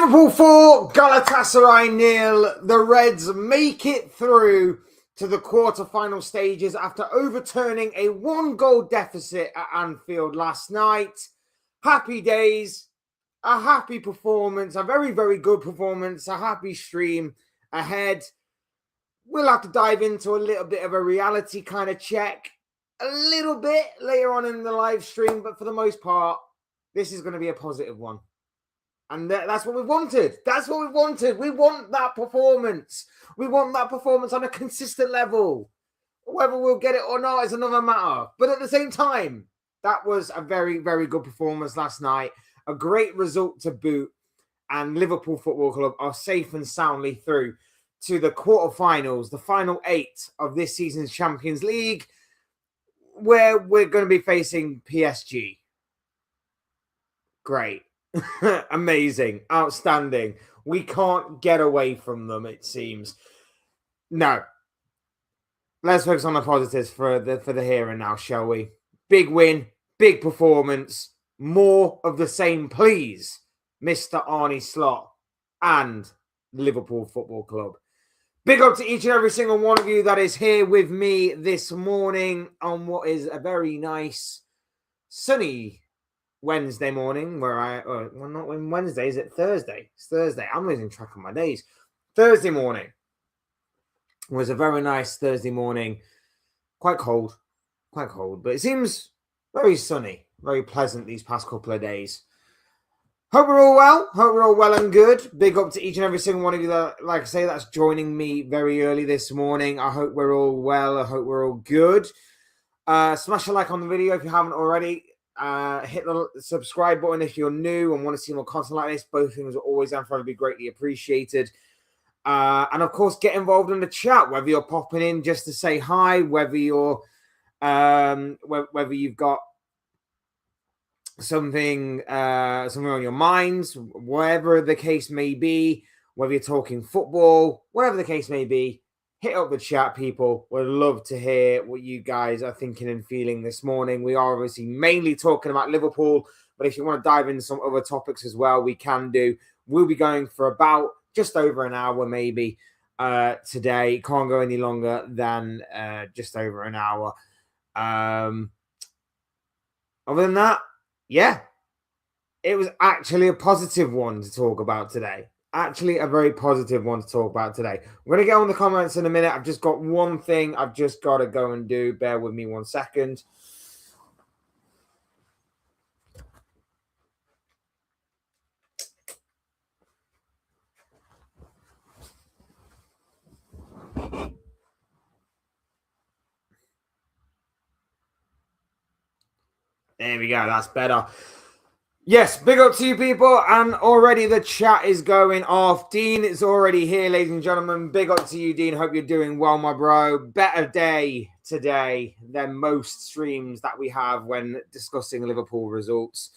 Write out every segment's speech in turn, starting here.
Liverpool 4, Galatasaray 0. The Reds make it through to the quarter-final stages after overturning a one-goal deficit at Anfield last night. Happy days, a happy performance, a very, very good performance, a happy stream ahead. We'll have to dive into a little bit of a reality kind of check a little bit later on in the live stream, but for the most part, this is going to be a positive one. And that's what we wanted. That's what we wanted. We want that performance. We want that performance on a consistent level. Whether we'll get it or not is another matter. But at the same time, that was a very, very good performance last night. A great result to boot. And Liverpool Football Club are safe and soundly through to the quarterfinals, the final 8 of this season's Champions League, where we're going to be facing PSG. Great. Amazing. Outstanding. We can't get away from them, it seems. No. Let's focus on the positives for the here and now, shall we? Big win, big performance. More of the same, please, Mr. Arne Slot and Liverpool Football Club. Big up to each and every single one of you that is here with me this morning on what is a very nice, sunny Wednesday morning, well, not Wednesday, is it Thursday? It's Thursday. I'm losing track of my days. Thursday morning was a very nice Thursday morning. Quite cold, but it seems very sunny, very pleasant these past couple of days. Hope we're all well. Hope we're all well and good. Big up to each and every single one of you that, like I say, that's joining me very early this morning. I hope we're all well. I hope we're all good. Smash a like on the video if you haven't already. Hit the subscribe button if you're new and want to see more content like this. Both things are always and forever be greatly appreciated. And of course, get involved in the chat, whether you're popping in just to say hi, whether you're whether you've got something on your minds, whatever the case may be, whether you're talking football, whatever the case may be. Hit up the chat, people. We'd love to hear what you guys are thinking and feeling this morning. We are obviously mainly talking about Liverpool, but if you want to dive into some other topics as well, we can do. We'll be going for about just over an hour maybe today. Can't go any longer than just over an hour. Other than that, yeah, it was actually a positive one to talk about today. Actually, a very positive one to talk about today. We're going to get on the comments in a minute. I've just got one thing I've just got to go and do. Bear with me 1 second. There we go. That's better. Yes, big up to you people, and already the chat is going off. Dean is already here, ladies and gentlemen. Big up to you, Dean. Hope you're doing well, my bro. Better day today than most streams that we have when discussing Liverpool results.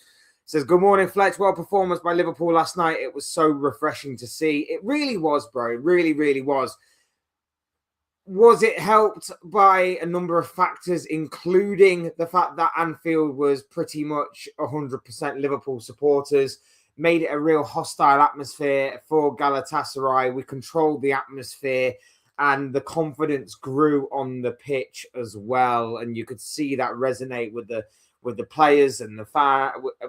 Says, good morning, Fletch. Well performance by Liverpool last night. It was so refreshing to see. It really was, bro. It really, really was. Was it helped by a number of factors, including the fact that Anfield was pretty much 100% Liverpool supporters, made it a real hostile atmosphere for Galatasaray. We controlled the atmosphere and the confidence grew on the pitch as well. And you could see that resonate with the players and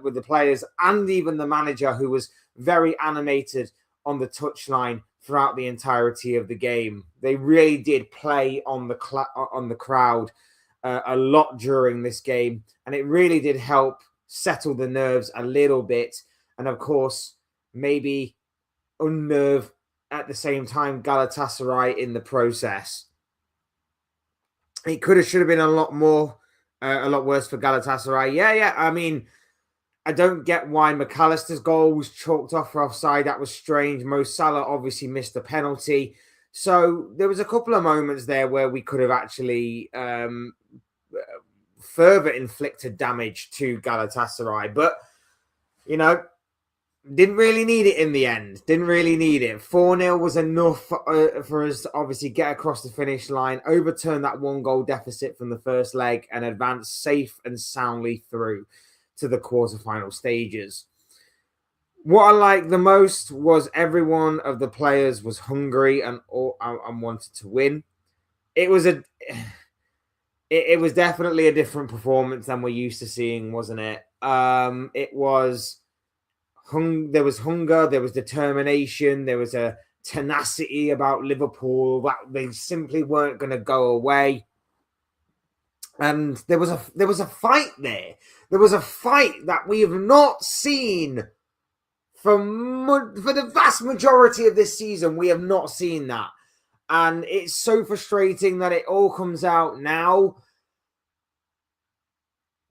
with the players and even the manager, who was very animated on the touchline throughout the entirety of the game. They really did play on the crowd a lot during this game, and it really did help settle the nerves a little bit, and of course maybe unnerve at the same time Galatasaray in the process. It should have been a lot worse for Galatasaray. Yeah. I mean, I don't get why McAllister's goal was chalked off for offside. That was strange. Mo Salah obviously missed the penalty. So there was a couple of moments there where we could have actually further inflicted damage to Galatasaray. But, you know, didn't really need it in the end. Didn't really need it. 4-0 was enough for us to obviously get across the finish line, overturn that one-goal deficit from the first leg, and advance safe and soundly through to the quarterfinal stages. What I liked the most was every one of the players was hungry and wanted to win. It was it was definitely a different performance than we're used to seeing, wasn't it? It was there was hunger, there was determination, there was a tenacity about Liverpool that they simply weren't going to go away. And there was a fight there. There was a fight that we have not seen for the vast majority of this season. We have not seen that, and it's so frustrating that it all comes out now.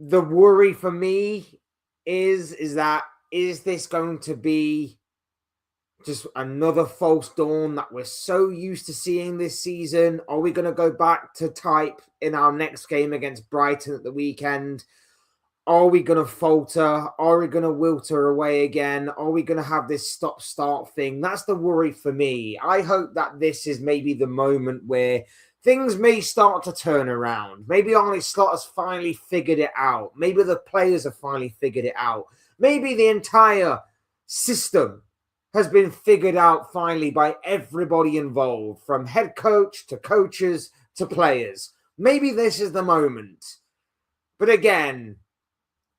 The worry for me is this going to be just another false dawn that we're so used to seeing this season? Are we going to go back to type in our next game against Brighton at the weekend? Are we going to falter? Are we going to wilter away again? Are we going to have this stop-start thing? That's the worry for me. I hope that this is maybe the moment where things may start to turn around. Maybe Arne Slot has finally figured it out. Maybe the players have finally figured it out. Maybe the entire system has been figured out finally by everybody involved, from head coach to coaches to players. Maybe this is the moment. But again,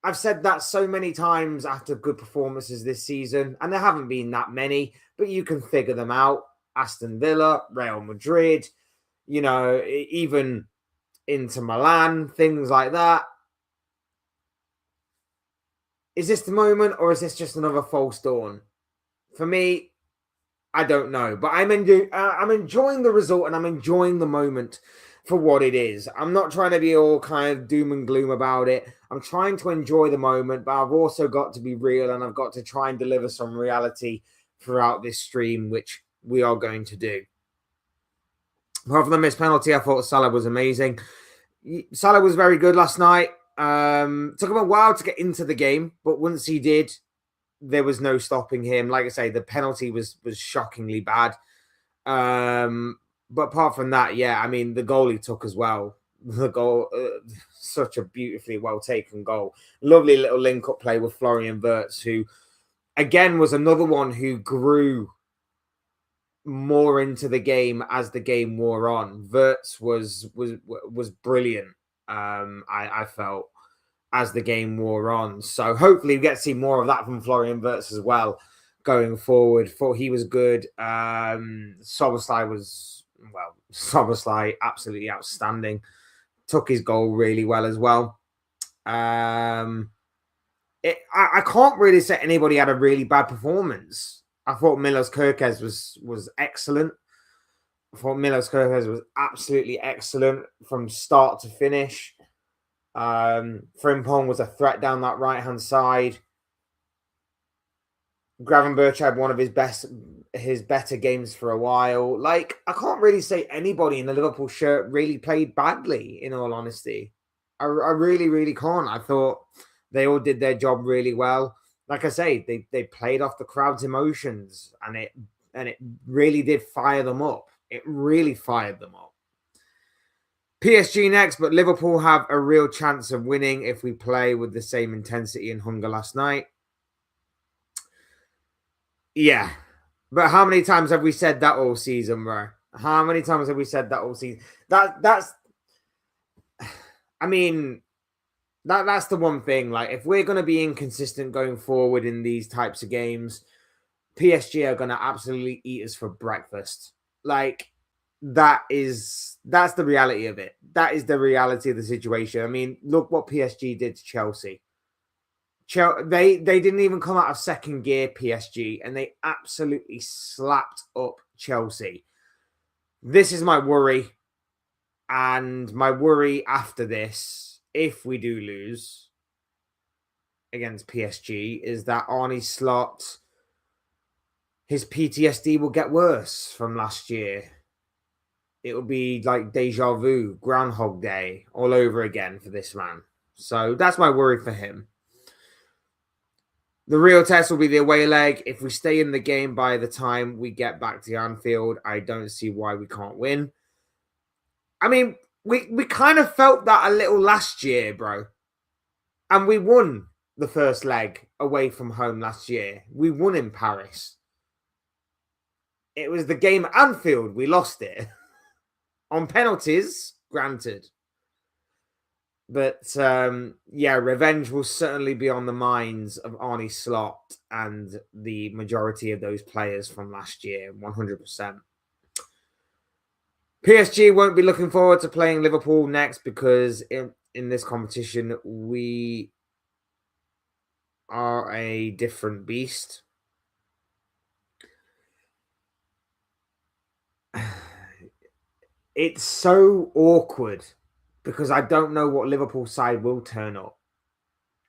I've said that so many times after good performances this season, and there haven't been that many, but you can figure them out. Aston Villa, Real Madrid, even Inter Milan, things like that. Is this the moment, or is this just another false dawn? For me, I don't know, but I'm enjoying the result, and I'm enjoying the moment for what it is. I'm not trying to be all kind of doom and gloom about it. I'm trying to enjoy the moment, but I've also got to be real, and I've got to try and deliver some reality throughout this stream, which we are going to do. Apart from the missed penalty, I thought Salah was amazing. Salah was very good last night. Took him a while to get into the game, but once he did, there was no stopping him. Like I say, the penalty was shockingly bad. But apart from that, yeah, I mean, the goal he took as well. The goal, such a beautifully well taken goal. Lovely little link up play with Florian Wirtz, who again was another one who grew more into the game as the game wore on. Wirtz was brilliant. I felt, as the game wore on. So hopefully we get to see more of that from Florian Wirtz as well going forward. Thought he was good. Szoboszlai absolutely outstanding. Took his goal really well as well. I can't really say anybody had a really bad performance. I thought Milos Kerkez was excellent. I thought Milos Kerkez was absolutely excellent from start to finish. Frimpong was a threat down that right-hand side. Gravenberch had one of his better games for a while. Like, I can't really say anybody in the Liverpool shirt really played badly, in all honesty. I really, really can't. I thought they all did their job really well. Like I say, they played off the crowd's emotions, and it really did fire them up. It really fired them up. PSG next, but Liverpool have a real chance of winning if we play with the same intensity and hunger last night. Yeah. But how many times have we said that all season, bro? How many times have we said that all season? That's the one thing. Like, if we're going to be inconsistent going forward in these types of games, PSG are going to absolutely eat us for breakfast. Like, that's the reality of it. That is the reality of the situation. I mean, look what PSG did to Chelsea. They didn't even come out of second gear, PSG, and they absolutely slapped up Chelsea. This is my worry. And my worry after this, if we do lose against PSG, is that Arne Slot, his PTSD will get worse from last year. It will be like deja vu, Groundhog Day, all over again for this man. So that's my worry for him. The real test will be the away leg. If we stay in the game by the time we get back to Anfield, I don't see why we can't win. I mean, we kind of felt that a little last year, bro. And we won. the first leg away from home last year. We won in Paris. It was the game at Anfield. We lost it. On penalties, granted. But, revenge will certainly be on the minds of Arne Slot and the majority of those players from last year, 100%. PSG won't be looking forward to playing Liverpool next because in this competition, we are a different beast. It's so awkward because I don't know what Liverpool side will turn up.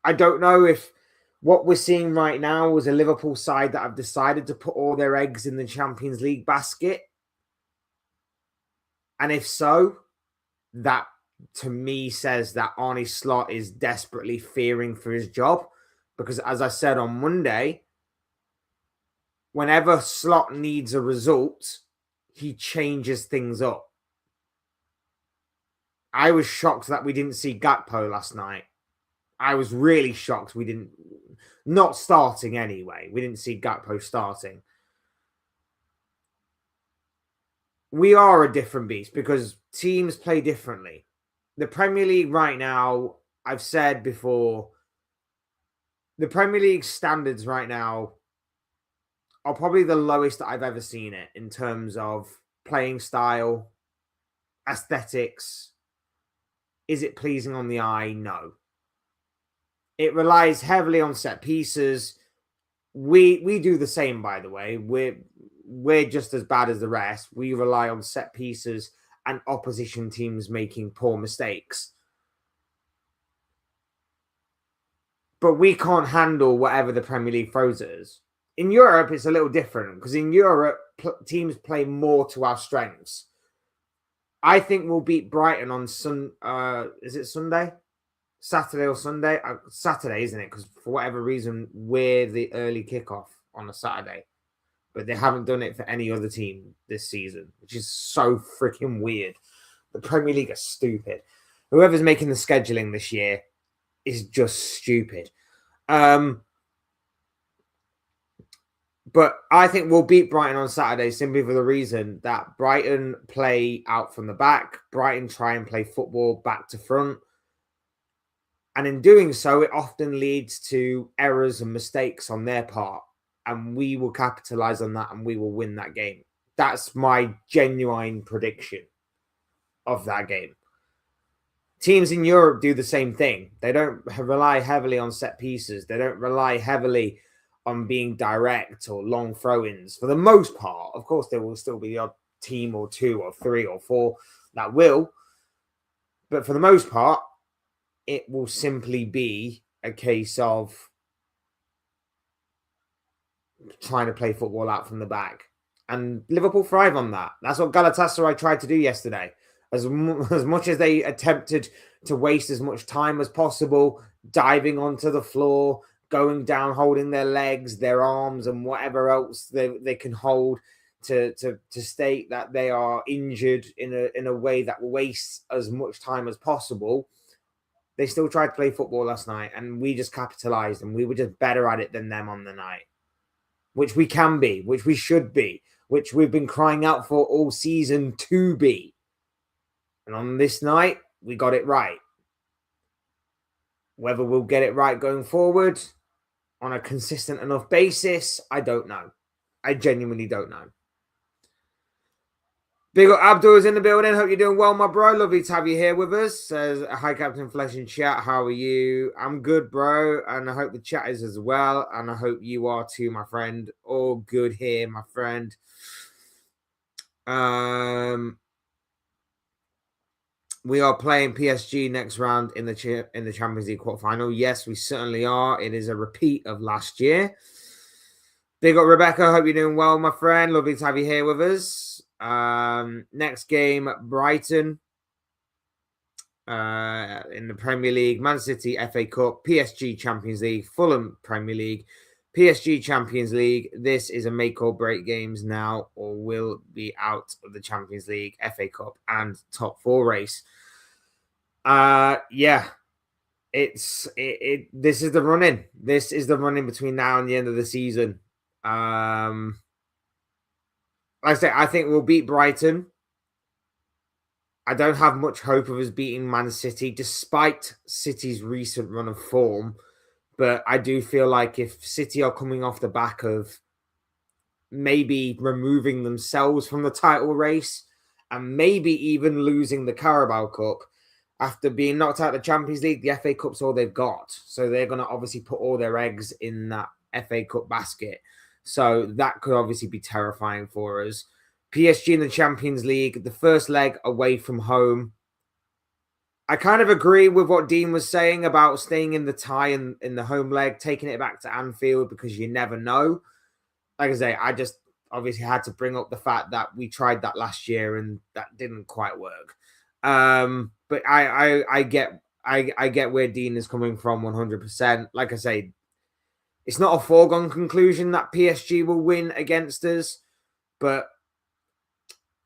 I don't know if what we're seeing right now is a Liverpool side that have decided to put all their eggs in the Champions League basket. And if so, that to me says that Arne Slot is desperately fearing for his job. Because as I said on Monday, whenever Slot needs a result, he changes things up. I was shocked that we didn't see Gakpo last night. I was really shocked we didn't, not starting anyway. We didn't see Gakpo starting. We are a different beast because teams play differently. The Premier League right now, I've said before, the Premier League standards right now are probably the lowest that I've ever seen it in terms of playing style, aesthetics. Is it pleasing on the eye? No. It relies heavily on set pieces. We do the same, by the way. We're just as bad as the rest. We rely on set pieces and opposition teams making poor mistakes. But we can't handle whatever the Premier League throws at us. In Europe, it's a little different because in Europe, teams play more to our strengths. I think we'll beat Brighton on is it Sunday? Saturday or Sunday? Saturday, isn't it? Because for whatever reason, we're the early kickoff on a Saturday. But they haven't done it for any other team this season, which is so freaking weird. The Premier League are stupid. Whoever's making the scheduling this year is just stupid. But I think we'll beat Brighton on Saturday simply for the reason that Brighton play out from the back. Brighton try and play football back to front. And in doing so, it often leads to errors and mistakes on their part. And we will capitalize on that and we will win that game. That's my genuine prediction of that game. Teams in Europe do the same thing. They don't rely heavily on set pieces. They don't rely heavily on being direct or long throw-ins. For the most part, of course, there will still be a team or two or three or four that will. But for the most part, it will simply be a case of trying to play football out from the back. And Liverpool thrive on that. That's what Galatasaray tried to do yesterday. As much as they attempted to waste as much time as possible, diving onto the floor, going down, holding their legs, their arms, and whatever else they can hold to state that they are injured in a way that wastes as much time as possible. They still tried to play football last night, and we just capitalized, and we were just better at it than them on the night. Which we can be, which we should be, which we've been crying out for all season to be. And on this night, we got it right. Whether we'll get it right going forward on a consistent enough basis, I don't know. I genuinely don't know. Big up Abdul is in the building. Hope you're doing well, my bro. Lovely to have you here with us. Says, hi, Captain Flesh in chat. How are you? I'm good, bro. And I hope the chat is as well. And I hope you are too, my friend. All good here, my friend. We are playing PSG next round in the Champions League quarterfinal. Yes, we certainly are. It is a repeat of last year. Big up Rebecca. Hope you're doing well, my friend. Lovely to have you here with us. Next game, Brighton in the Premier League, Man City FA Cup, PSG Champions League, Fulham Premier League, PSG Champions League. This is a make or break games now, or will be out of the Champions League, FA Cup, and top four race. Yeah. This is the run-in. This is the run-in between now and the end of the season. Like I say, I think we'll beat Brighton. I don't have much hope of us beating Man City, despite City's recent run of form. But I do feel like if City are coming off the back of maybe removing themselves from the title race and maybe even losing the Carabao Cup after being knocked out of the Champions League, the FA Cup's all they've got. So they're going to obviously put all their eggs in that FA Cup basket. So that could obviously be terrifying for us. PSG in the Champions League, the first leg away from home. I kind of agree with what Dean was saying about staying in the tie in the home leg, taking it back to Anfield because you never know. Like I say, I just obviously had to bring up the fact that we tried that last year and that didn't quite work. But I get where Dean is coming from 100%. Like I say, it's not a foregone conclusion that PSG will win against us, but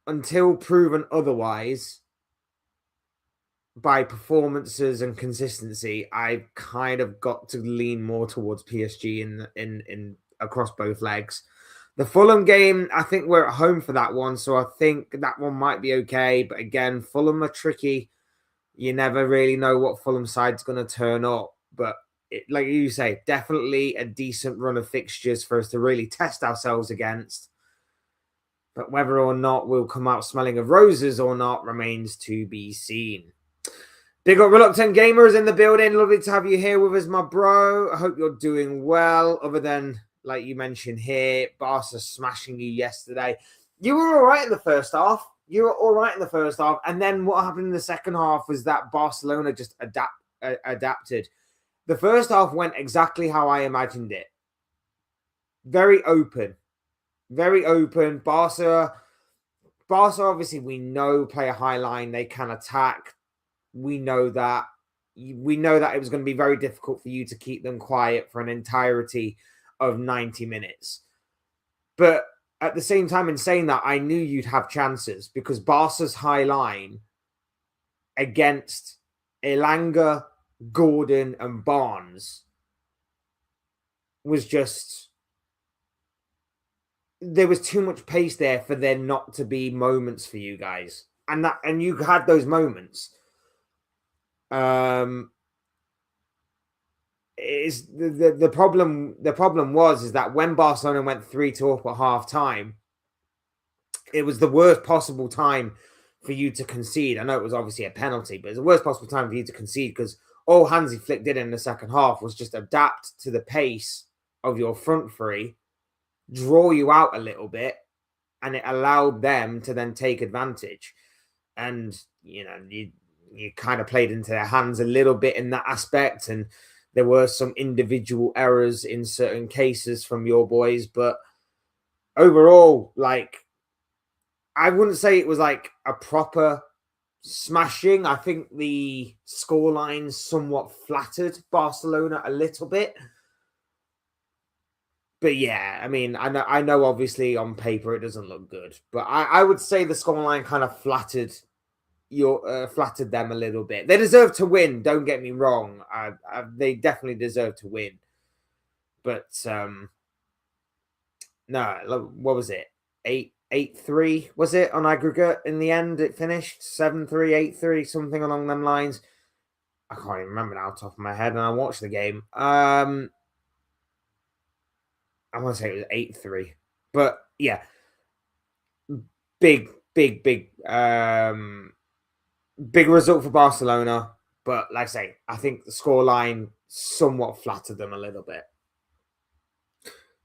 until proven otherwise by performances and consistency, I've kind of got to lean more towards PSG in across both legs. The Fulham game, I think we're at home for that one, so I think that one might be okay. But again, Fulham are tricky. You never really know what Fulham side's going to turn up. But like you say, definitely a decent run of fixtures for us to really test ourselves against. But whether or not we'll come out smelling of roses or not remains to be seen. Big up Reluctant Gamers in the building. Lovely to have you here with us, my bro. I hope you're doing well, other than, like you mentioned here, Barca smashing you yesterday. You were all right in the first half. And then what happened in the second half was that Barcelona just adapted. The first half went exactly how I imagined it. Very open. Barca, obviously, we know play a high line. They can attack. We know that. We know that it was going to be very difficult for you to keep them quiet for an entirety of 90 minutes. But at the same time, in saying that, I knew you'd have chances because Barca's high line against Elanga, Gordon, and Barnes was just... There was too much pace there for there not to be moments for you guys. And you had those moments. Is the problem was that when Barcelona went 3-2 up at half time, it was the worst possible time for you to concede. I know it was obviously a penalty, but it's the worst possible time for you to concede because all Hansi Flick did in the second half was just adapt to the pace of your front three, draw you out a little bit, and it allowed them to then take advantage. And you kind of played into their hands a little bit in that aspect, and there were some individual errors in certain cases from your boys, but overall, like, I wouldn't say it was like a proper smashing. I think the scoreline somewhat flattered Barcelona a little bit. But yeah, I mean, I know obviously on paper it doesn't look good, but I would say the scoreline kind of flattered them a little bit. They deserve to win, don't get me wrong. They definitely deserve to win. But no, what was it? 8-3 was it on aggregate in the end? It finished 7-3, 8-3, something along them lines. I can't even remember now off the top of my head, and I watched the game. I want to say it was 8-3. But yeah, big result for Barcelona. But like I say, I think the scoreline somewhat flattered them a little bit.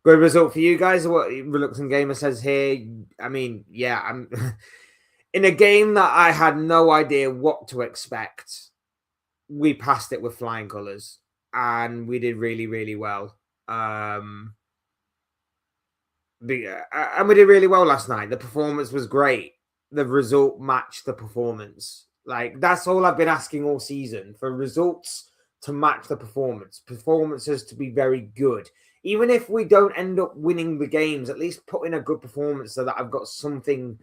Good result for you guys. What Reluctant Gamer says here. I mean, yeah, I'm in a game that I had no idea what to expect. We passed it with flying colours, and we did really, really well. And we did really well last night. The performance was great. The result matched the performance. Like, that's all I've been asking all season, for results to match the performance. Performances to be very good. Even if we don't end up winning the games, at least put in a good performance so that I've got something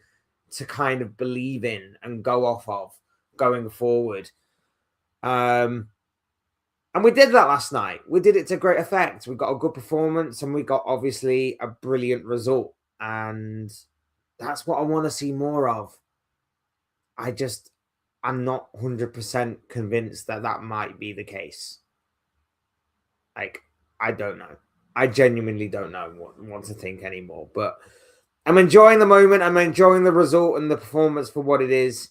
to kind of believe in and go off of going forward. And we did that last night. We did it to great effect. We got a good performance and we got obviously a brilliant result. And that's what I want to see more of. I'm not 100% convinced that that might be the case. Like, I don't know. I genuinely don't know what to think anymore. But I'm enjoying the moment. I'm enjoying the result and the performance for what it is.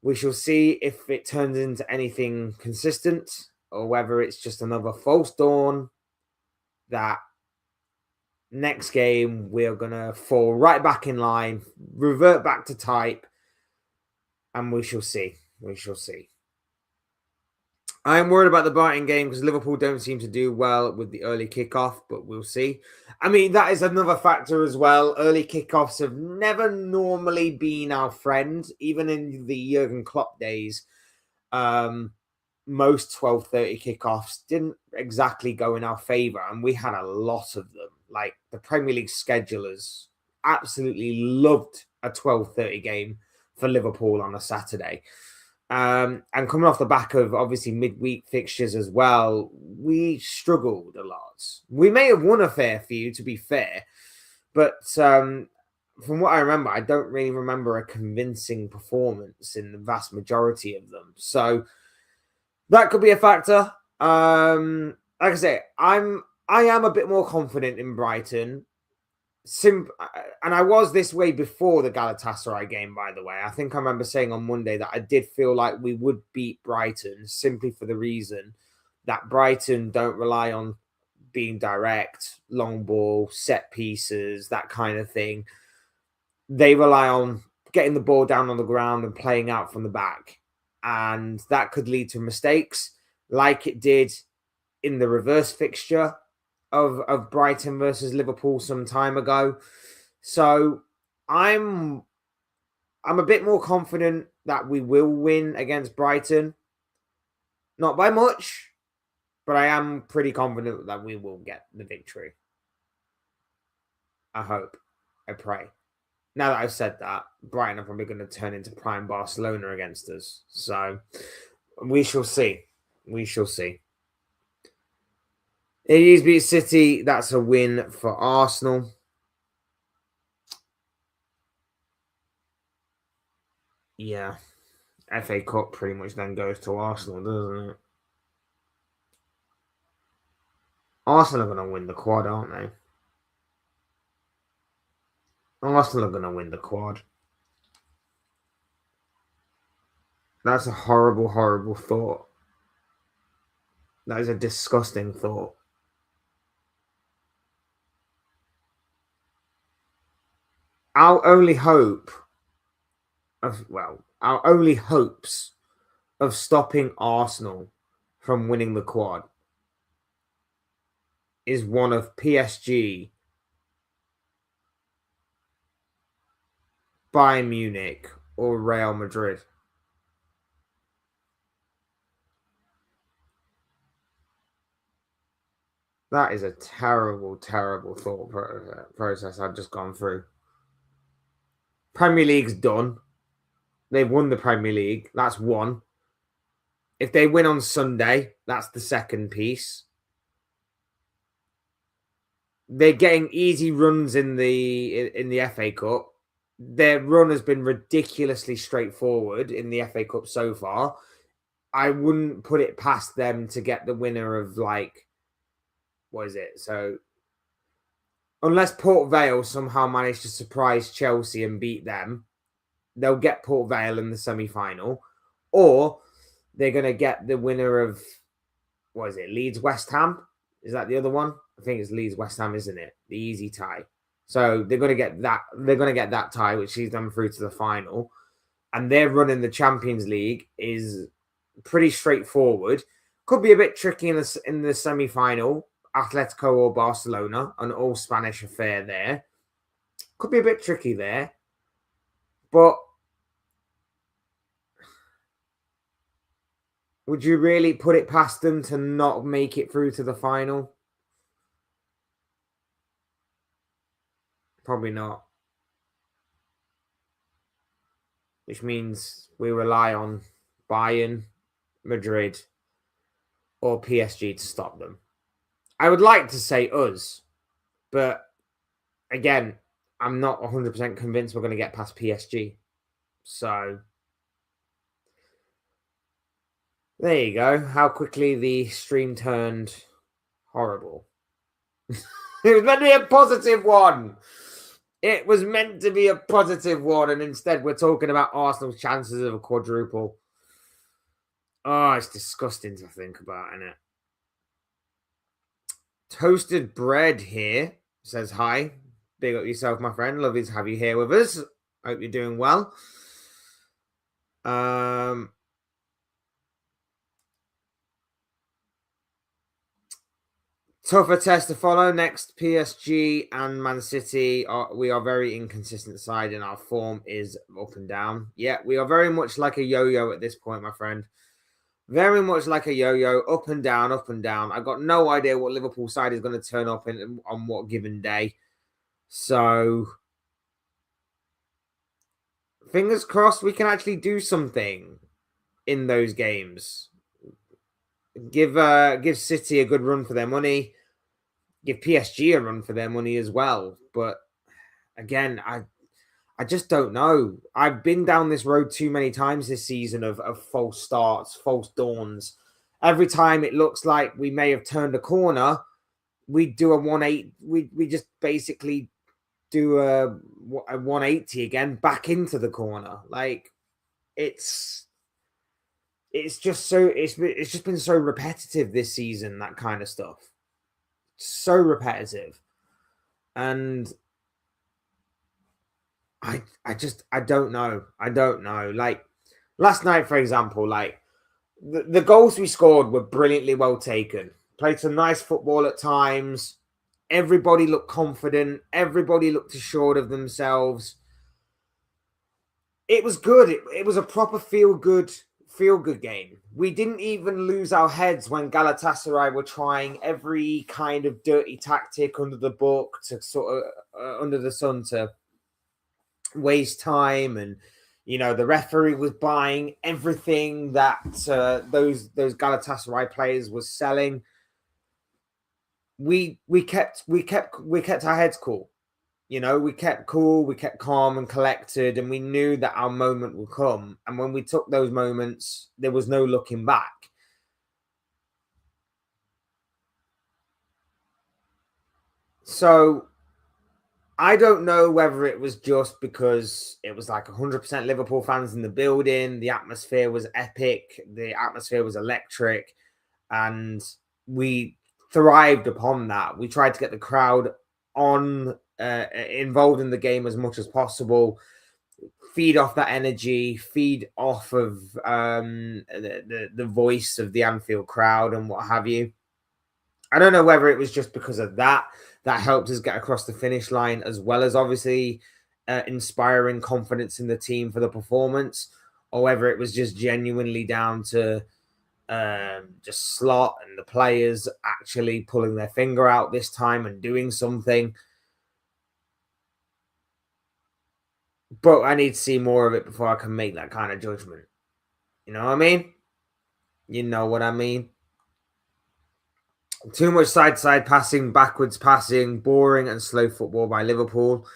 We shall see if it turns into anything consistent or whether it's just another false dawn that next game we're going to fall right back in line, revert back to type, and we shall see. We shall see. I am worried about the Brighton game because Liverpool don't seem to do well with the early kickoff, but we'll see. I mean, that is another factor as well. Early kickoffs have never normally been our friend, even in the Jurgen Klopp days. Most 12:30 kickoffs didn't exactly go in our favor, and we had a lot of them. Like the Premier League schedulers absolutely loved a 12:30 game for Liverpool on a Saturday. And coming off the back of obviously midweek fixtures as well, we struggled a lot. We may have won a fair few, to be fair, but from what I remember, I don't really remember a convincing performance in the vast majority of them. So that could be a factor. Like I say, I am a bit more confident in Brighton. And I was this way before the Galatasaray game, by the way. I think I remember saying on Monday that I did feel like we would beat Brighton simply for the reason that Brighton don't rely on being direct, long ball, set pieces, that kind of thing. They rely on getting the ball down on the ground and playing out from the back. And that could lead to mistakes like it did in the reverse fixture of Brighton versus Liverpool some time ago. So I'm a bit more confident that we will win against Brighton. Not by much, but I am pretty confident that we will get the victory. I hope. I pray. Now that I've said that, Brighton are probably going to turn into prime Barcelona against us. So we shall see. We shall see. It beat City. That's a win for Arsenal. Yeah. FA Cup pretty much then goes to Arsenal, doesn't it? Arsenal are going to win the quad, aren't they? Arsenal are going to win the quad. That's a horrible, horrible thought. That is a disgusting thought. Our only hopes of stopping Arsenal from winning the quad is one of PSG, Bayern Munich, or Real Madrid. That is a terrible, terrible thought process I've just gone through. Premier League's done. They've won the Premier League. That's one. If they win on Sunday, that's the second piece. They're getting easy runs in the FA Cup. Their run has been ridiculously straightforward in the FA Cup so far. I wouldn't put it past them to get the winner of what is it? So unless Port Vale somehow manage to surprise Chelsea and beat them, they'll get Port Vale in the semi-final, or they're going to get the winner of, what is it, Leeds West Ham? Is that the other one? I think it's Leeds West Ham, isn't it? The easy tie. So they're going to get that. They're going to get that tie, which sees them through to the final. And their run in the Champions League is pretty straightforward. Could be a bit tricky in the semi-final. Atletico or Barcelona, an all-Spanish affair there. Could be a bit tricky there. But would you really put it past them to not make it through to the final? Probably not. Which means we rely on Bayern, Madrid, or PSG to stop them. I would like to say us, but again, I'm not 100% convinced we're going to get past PSG. So there you go. How quickly the stream turned horrible. It was meant to be a positive one. It was meant to be a positive one, and instead we're talking about Arsenal's chances of a quadruple. Oh, it's disgusting to think about, isn't it? Toasted Bread here says hi. Big up yourself, my friend. Lovely to have you here with us. Hope you're doing well. Tougher test to follow. Next, PSG and Man City. We are very inconsistent side, and our form is up and down. Yeah, we are very much like a yo-yo at this point, my friend. Very much like a yo-yo, up and down, up and down. I've got no idea what Liverpool side is going to turn up on what given day. So, fingers crossed we can actually do something in those games. Give City a good run for their money. Give PSG a run for their money as well. But again, I just don't know. I've been down this road too many times this season of false starts, false dawns. Every time it looks like we may have turned a corner, we do a 180. We just basically do a 180 again back into the corner. Like it's just so it's just been so repetitive this season, that kind of stuff. So repetitive. And I don't know. I don't know. Like last night, for example, like the goals we scored were brilliantly well taken. Played some nice football at times. Everybody looked confident. Everybody looked assured of themselves. It was good. It was a proper feel-good game. We didn't even lose our heads when Galatasaray were trying every kind of dirty tactic under the book to sort of under the sun to waste time, and the referee was buying everything that those Galatasaray players was selling. We kept our heads cool. We kept cool, we kept calm and collected, and we knew that our moment would come. And when we took those moments, there was no looking back. So I don't know whether it was just because it was like 100% Liverpool fans in the building. The atmosphere was epic. The atmosphere was electric. And we thrived upon that. We tried to get the crowd involved in the game as much as possible, feed off that energy, feed off of the voice of the Anfield crowd and what have you. I don't know whether it was just because of that helped us get across the finish line, as well as obviously inspiring confidence in the team for the performance, or whether it was just genuinely down to just slot and the players actually pulling their finger out this time and doing something. But I need to see more of it before I can make that kind of judgment. You know what I mean? You know what I mean? Too much side-to-side passing, backwards passing, boring and slow football by Liverpool.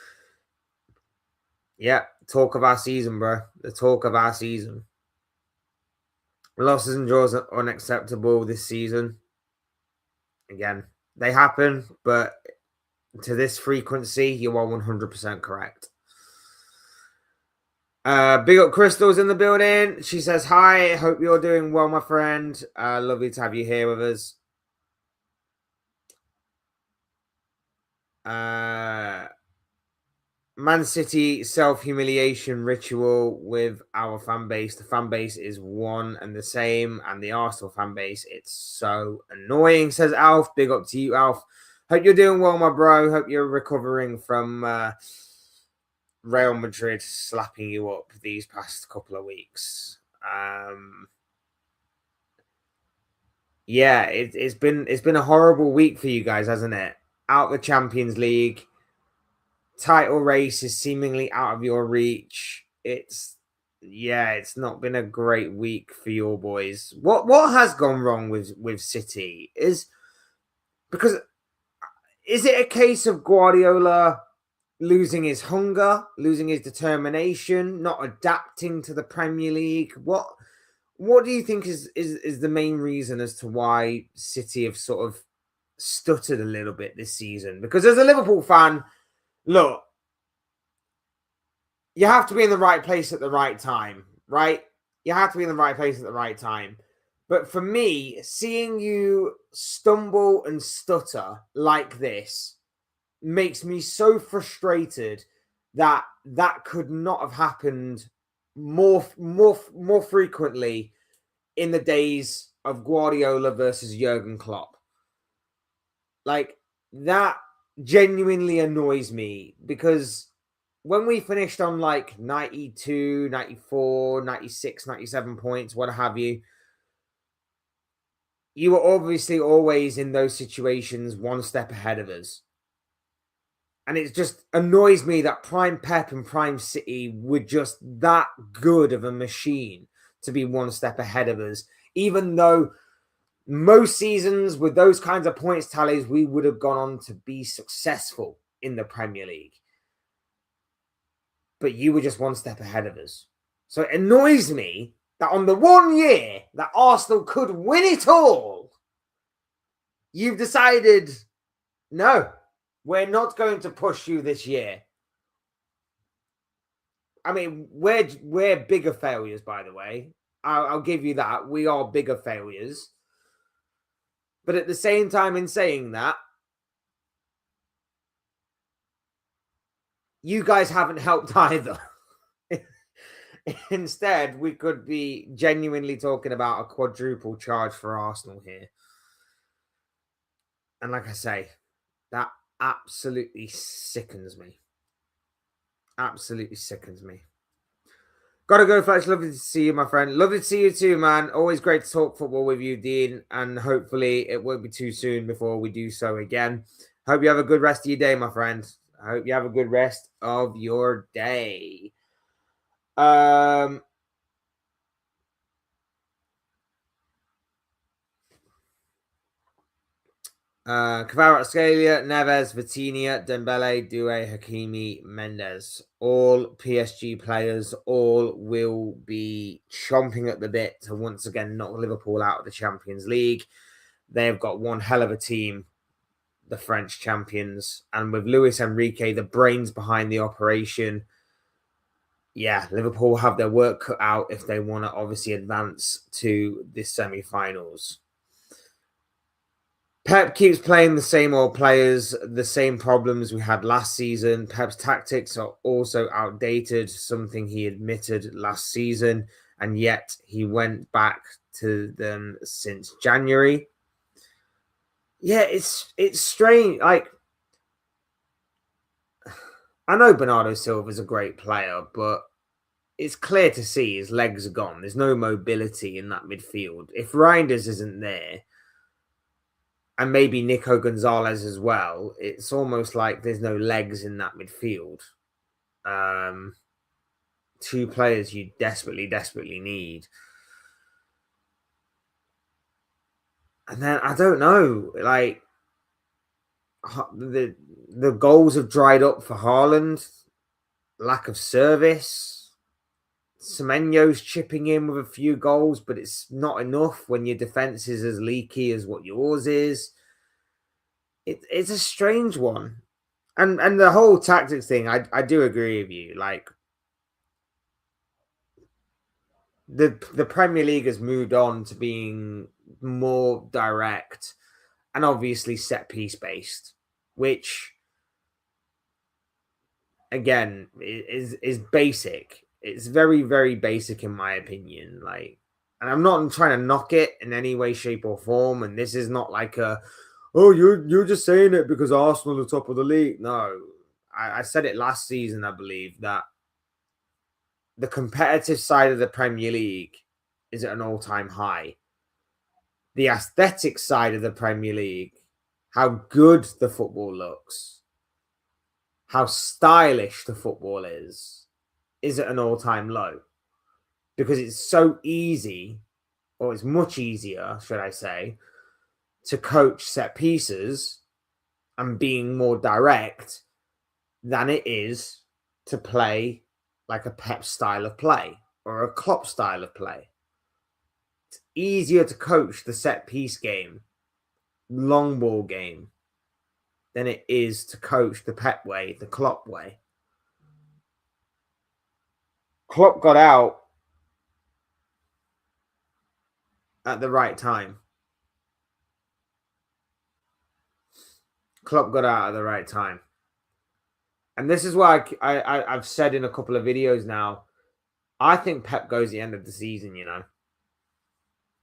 Yeah, talk of our season, bro. The talk of our season. Losses and draws are unacceptable this season. Again, they happen, but to this frequency, you are 100% correct. Big up Crystal's in the building. She says, hi, hope you're doing well, my friend. Lovely to have you here with us. Man City self-humiliation ritual with our fan base. The fan base is one and the same, and the Arsenal fan base, it's so annoying, says Alf. Big up to you, Alf. Hope you're doing well, my bro. Hope you're recovering from Real Madrid slapping you up these past couple of weeks. Yeah, it's been a horrible week for you guys, hasn't it? Out the Champions League. Title race is seemingly out of your reach. It's Yeah, it's not been a great week for your boys. What has gone wrong with City because is it a case of Guardiola losing his hunger, losing his determination, not adapting to the Premier League? What do you think is the main reason as to why City have sort of stuttered a little bit this season? Because as a Liverpool fan, look, you have to be in the right place at the right time, right? You have to be in the right place at the right time. But for me, seeing you stumble and stutter like this makes me so frustrated that that could not have happened more frequently in the days of Guardiola versus Jurgen Klopp. Like that genuinely annoys me because when we finished on like 92, 94, 96, 97 points, what have you, you were obviously always in those situations one step ahead of us. And it just annoys me that Prime Pep and Prime City were just that good of a machine to be one step ahead of us, even though most seasons with those kinds of points tallies, we would have gone on to be successful in the Premier League. But you were just one step ahead of us. So it annoys me that on the 1 year that Arsenal could win it all, you've decided, no, we're not going to push you this year. I mean, we're bigger failures, by the way. I'll give you that. We are bigger failures. But at the same time, in saying that, you guys haven't helped either. Instead, we could be genuinely talking about a quadruple charge for Arsenal here. And like I say, that absolutely sickens me. Absolutely sickens me. Gotta go, Fletch. Lovely to see you, my friend. Lovely to see you too, man. Always great to talk football with you, Dean. And hopefully it won't be too soon before we do so again. Hope you have a good rest of your day, my friend. I hope you have a good rest of your day. Kvaratskhelia, Neves, Vitinha, Dembele, Doué, Hakimi, Mendes. All PSG players, all will be chomping at the bit to once again knock Liverpool out of the Champions League. They've got one hell of a team, the French champions. And with Luis Enrique, the brains behind the operation, yeah, Liverpool have their work cut out if they want to obviously advance to the semi-finals. Pep keeps playing the same old players, the same problems we had last season. Pep's tactics are also outdated, something he admitted last season, and yet he went back to them since January. Yeah, it's strange. Like, I know Bernardo Silva is a great player, but it's clear to see his legs are gone. There's no mobility in that midfield. If Reinders isn't there, and maybe Nico Gonzalez as well, it's almost like there's no legs in that midfield. Two players you desperately need. And then I don't know, like the goals have dried up for Haaland, lack of service. Semenyo's chipping in with a few goals, but it's not enough when your defense is as leaky as what yours is. It's a strange one. And the whole tactics thing, I do agree with you. Like the Premier League has moved on to being more direct and obviously set piece based, which again is basic. It's very basic in my opinion. Like, and I'm not trying to knock it in any way, shape, or form. And this is not like you're just saying it because Arsenal are top of the league. No, I said it last season, I believe, that the competitive side of the Premier League is at an all-time high. The aesthetic side of the Premier League, how good the football looks, how stylish the football is at an all-time low. because it's so easy, or it's much easier, should I say, to coach set pieces and being more direct than it is to play like a Pep style of play or a Klopp style of play. It's easier to coach the set piece game, long ball game, than it is to coach the Pep way, the Klopp way. Klopp got out at the right time. Klopp got out at the right time. And this is why I've said in a couple of videos now, I think Pep goes at the end of the season, you know.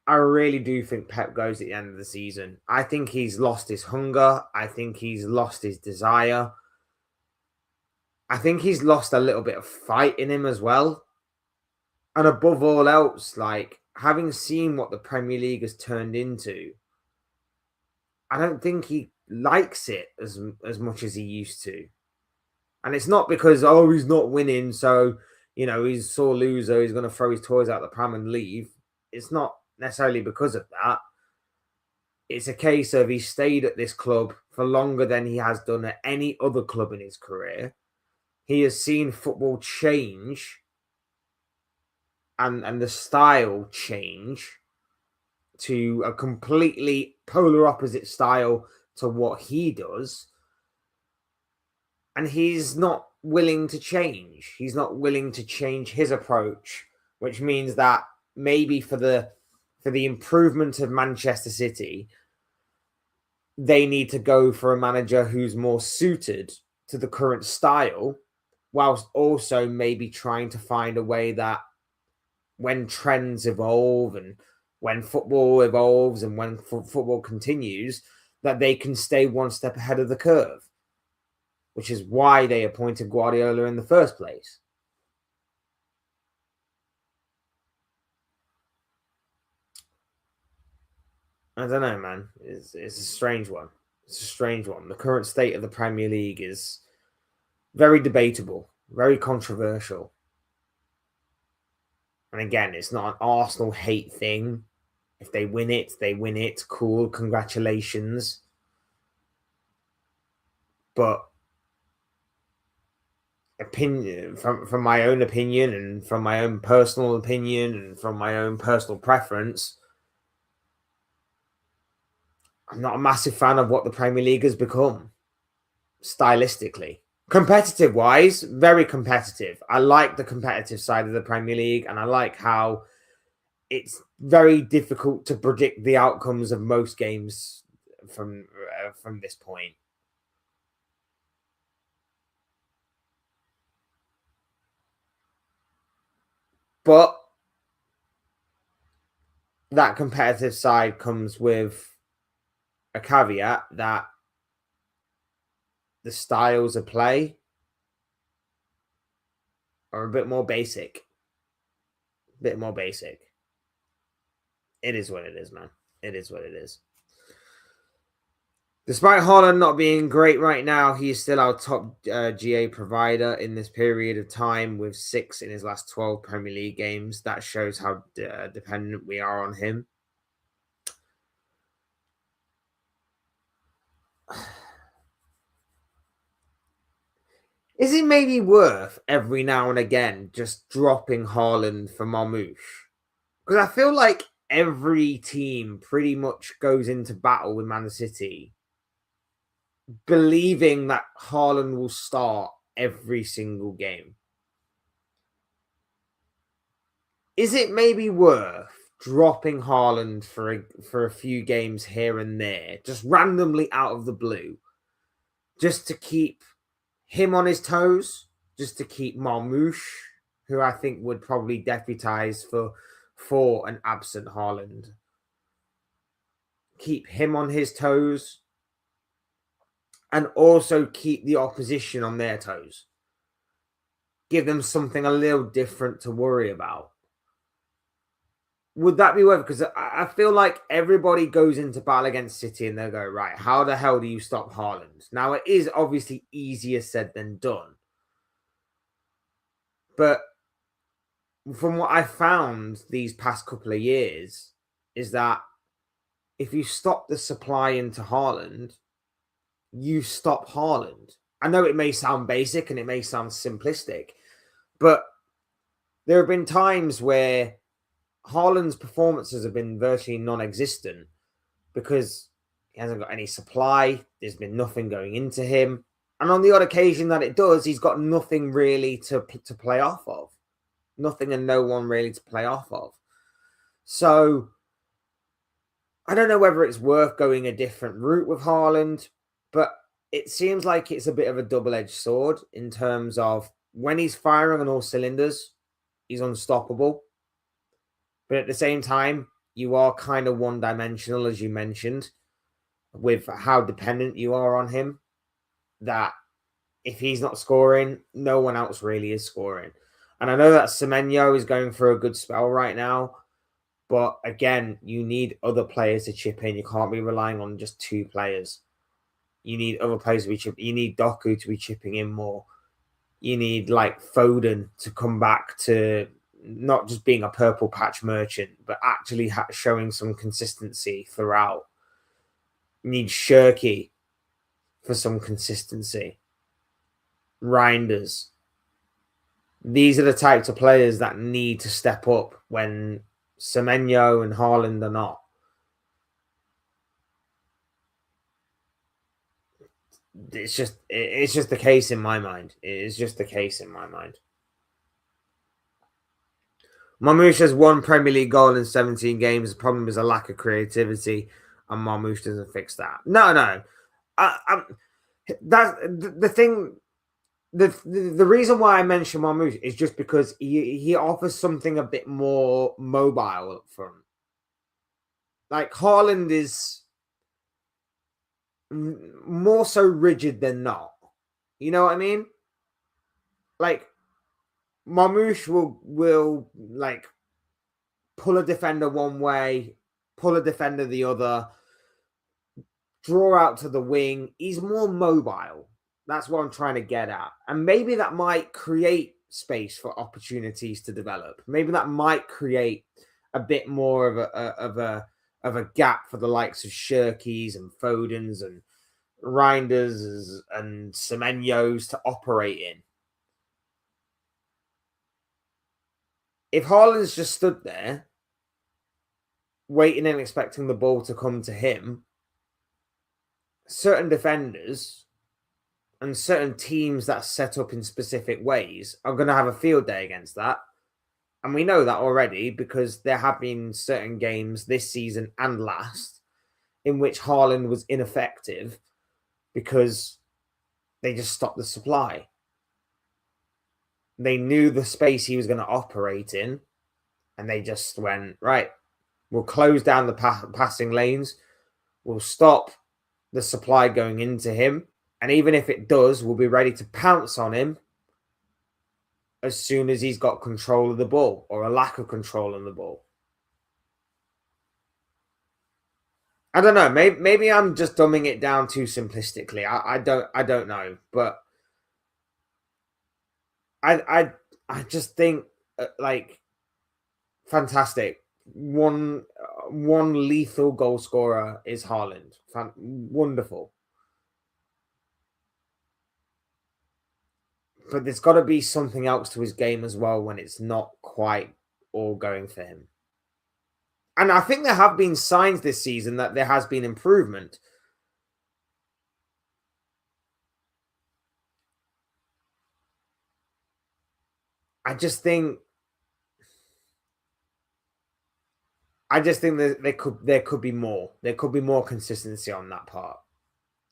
I really do think Pep goes at the end of the season. I think he's lost his hunger. I think he's lost his desire. I think he's lost a little bit of fight in him as well. And above all else, like, having seen what the Premier League has turned into, I don't think he likes it as much as he used to. And it's not because, oh, he's not winning, so, you know, he's a sore loser, he's going to throw his toys out the pram and leave. It's not necessarily because of that. It's a case of he stayed at this club for longer than he has done at any other club in his career. He has seen football change and the style change to a completely polar opposite style to what he does. And he's not willing to change. He's not willing to change his approach, which means that maybe for the improvement of Manchester City, they need to go for a manager who's more suited to the current style, whilst also maybe trying to find a way that when trends evolve and when football evolves and when football continues, that they can stay one step ahead of the curve, which is why they appointed Guardiola in the first place. I don't know, man. It's a strange one. It's a strange one. The current state of the Premier League is very debatable, very controversial. And again, it's not an Arsenal hate thing. If they win it, they win it. Cool, congratulations. But opinion from my own opinion and from my own personal opinion and from my own personal preference, I'm not a massive fan of what the Premier League has become stylistically. Competitive wise, very competitive. I like the competitive side of the Premier League, and I like how it's very difficult to predict the outcomes of most games from this point. But that competitive side comes with a caveat that the styles of play are a bit more basic. A bit more basic. It is what it is, man. It is what it is. Despite Haaland not being great right now, he is still our top GA provider in this period of time with 6 in his last 12 Premier League games. That shows how dependent we are on him. Is it maybe worth every now and again just dropping Haaland for Marmoush? Because I feel like every team pretty much goes into battle with Man City believing that Haaland will start every single game. Is it maybe worth dropping Haaland for a few games here and there, just randomly out of the blue, just to keep him on his toes, just to keep Marmoush, who I think would probably deputise for an absent Haaland, keep him on his toes, and also keep the opposition on their toes. Give them something a little different to worry about. Would that be worth it? Because I feel like everybody goes into battle against City and they go, right, how the hell do you stop Haaland? Now, it is obviously easier said than done. But from what I've found these past couple of years, is that if you stop the supply into Haaland, you stop Haaland. I know it may sound basic and it may sound simplistic, but there have been times where Haaland's performances have been virtually non-existent because he hasn't got any supply. There's been nothing going into him. And on the odd occasion that it does, he's got nothing really to play off of. Nothing and no one really to play off of. So I don't know whether it's worth going a different route with Haaland, but it seems like it's a bit of a double-edged sword in terms of when he's firing on all cylinders, he's unstoppable. But at the same time, you are kind of one-dimensional, as you mentioned, with how dependent you are on him, that if he's not scoring, no one else really is scoring. And I know that Semenyo is going for a good spell right now, but again, you need other players to chip in. You can't be relying on just two players. You need other players to be chipping. You need Doku to be chipping in more. You need like Foden to come back to not just being a purple patch merchant, but actually showing some consistency throughout. You need Shirky for some consistency. Reinders. These are the types of players that need to step up when Semenyo and Haaland are not. It's just the case in my mind. It is just the case in my mind. Marmoush has one Premier League goal in 17 games. The problem is a lack of creativity, and Marmoush doesn't fix that. No. That's the thing. The reason why I mention Marmoush is just because he offers something a bit more mobile up front. Like Haaland is more so rigid than not. You know what I mean? Like Marmoush will like pull a defender one way, pull a defender the other, draw out to the wing. He's more mobile. That's what I'm trying to get at. And maybe that might create space for opportunities to develop. Maybe that might create a bit more of a gap for the likes of Shirkies and Fodens and Reinders and Semenyos to operate in. If Haaland's just stood there, waiting and expecting the ball to come to him, certain defenders and certain teams that are set up in specific ways are going to have a field day against that. And we know that already because there have been certain games this season and last in which Haaland was ineffective because they just stopped the supply. They knew the space he was going to operate in, and they just went, right, we'll close down the passing lanes. We'll stop the supply going into him. And even if it does, we'll be ready to pounce on him as soon as he's got control of the ball or a lack of control on the ball. I don't know. Maybe I'm just dumbing it down too simplistically. I don't know, but I just think like fantastic. One lethal goal scorer is Haaland. Wonderful. But there's got to be something else to his game as well when it's not quite all going for him. And I think there have been signs this season that there has been improvement. I just think that there could be more. There could be more consistency on that part.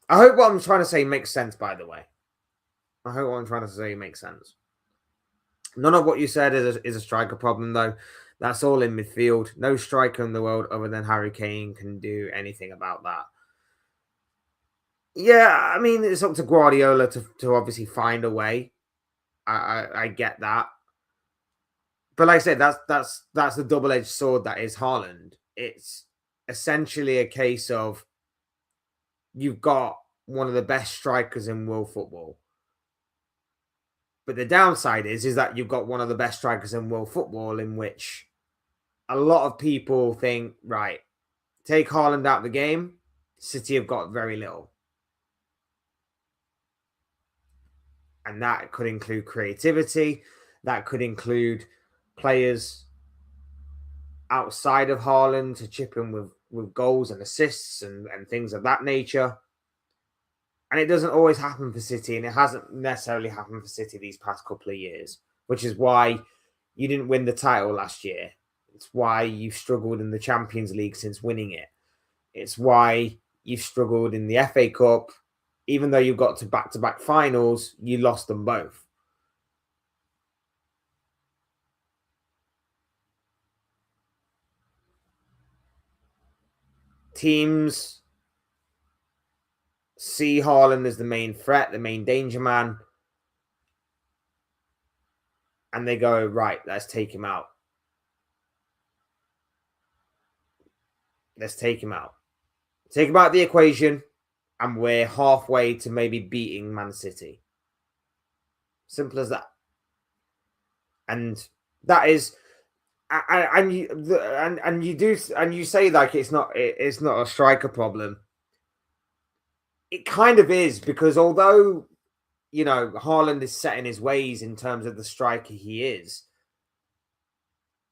I hope what I'm trying to say makes sense, by the way. I hope what I'm trying to say makes sense. None of what you said is a striker problem, though. That's all in midfield. No striker in the world other than Harry Kane can do anything about that. Yeah, I mean, it's up to Guardiola to obviously find a way. I get that. But like I said, that's the double-edged sword that is Haaland. It's essentially a case of you've got one of the best strikers in world football. But the downside is that you've got one of the best strikers in world football, in which a lot of people think, right, take Haaland out of the game, City have got very little. And that could include creativity. That could include players outside of Haaland to chip in with goals and assists and things of that nature. And it doesn't always happen for City, and it hasn't necessarily happened for City these past couple of years, which is why you didn't win the title last year. It's why you've struggled in the Champions League since winning it. It's why you've struggled in the FA Cup. Even though you got to back-to-back finals, you lost them both. Teams see Haaland as the main threat, the main danger man, and they go, right, let's take him out. Let's take him out. Take him out of the equation, and we're halfway to maybe beating Man City. Simple as that. And that is, and you say like it's not a striker problem. It kind of is, because although, you know, Haaland is set in his ways in terms of the striker he is,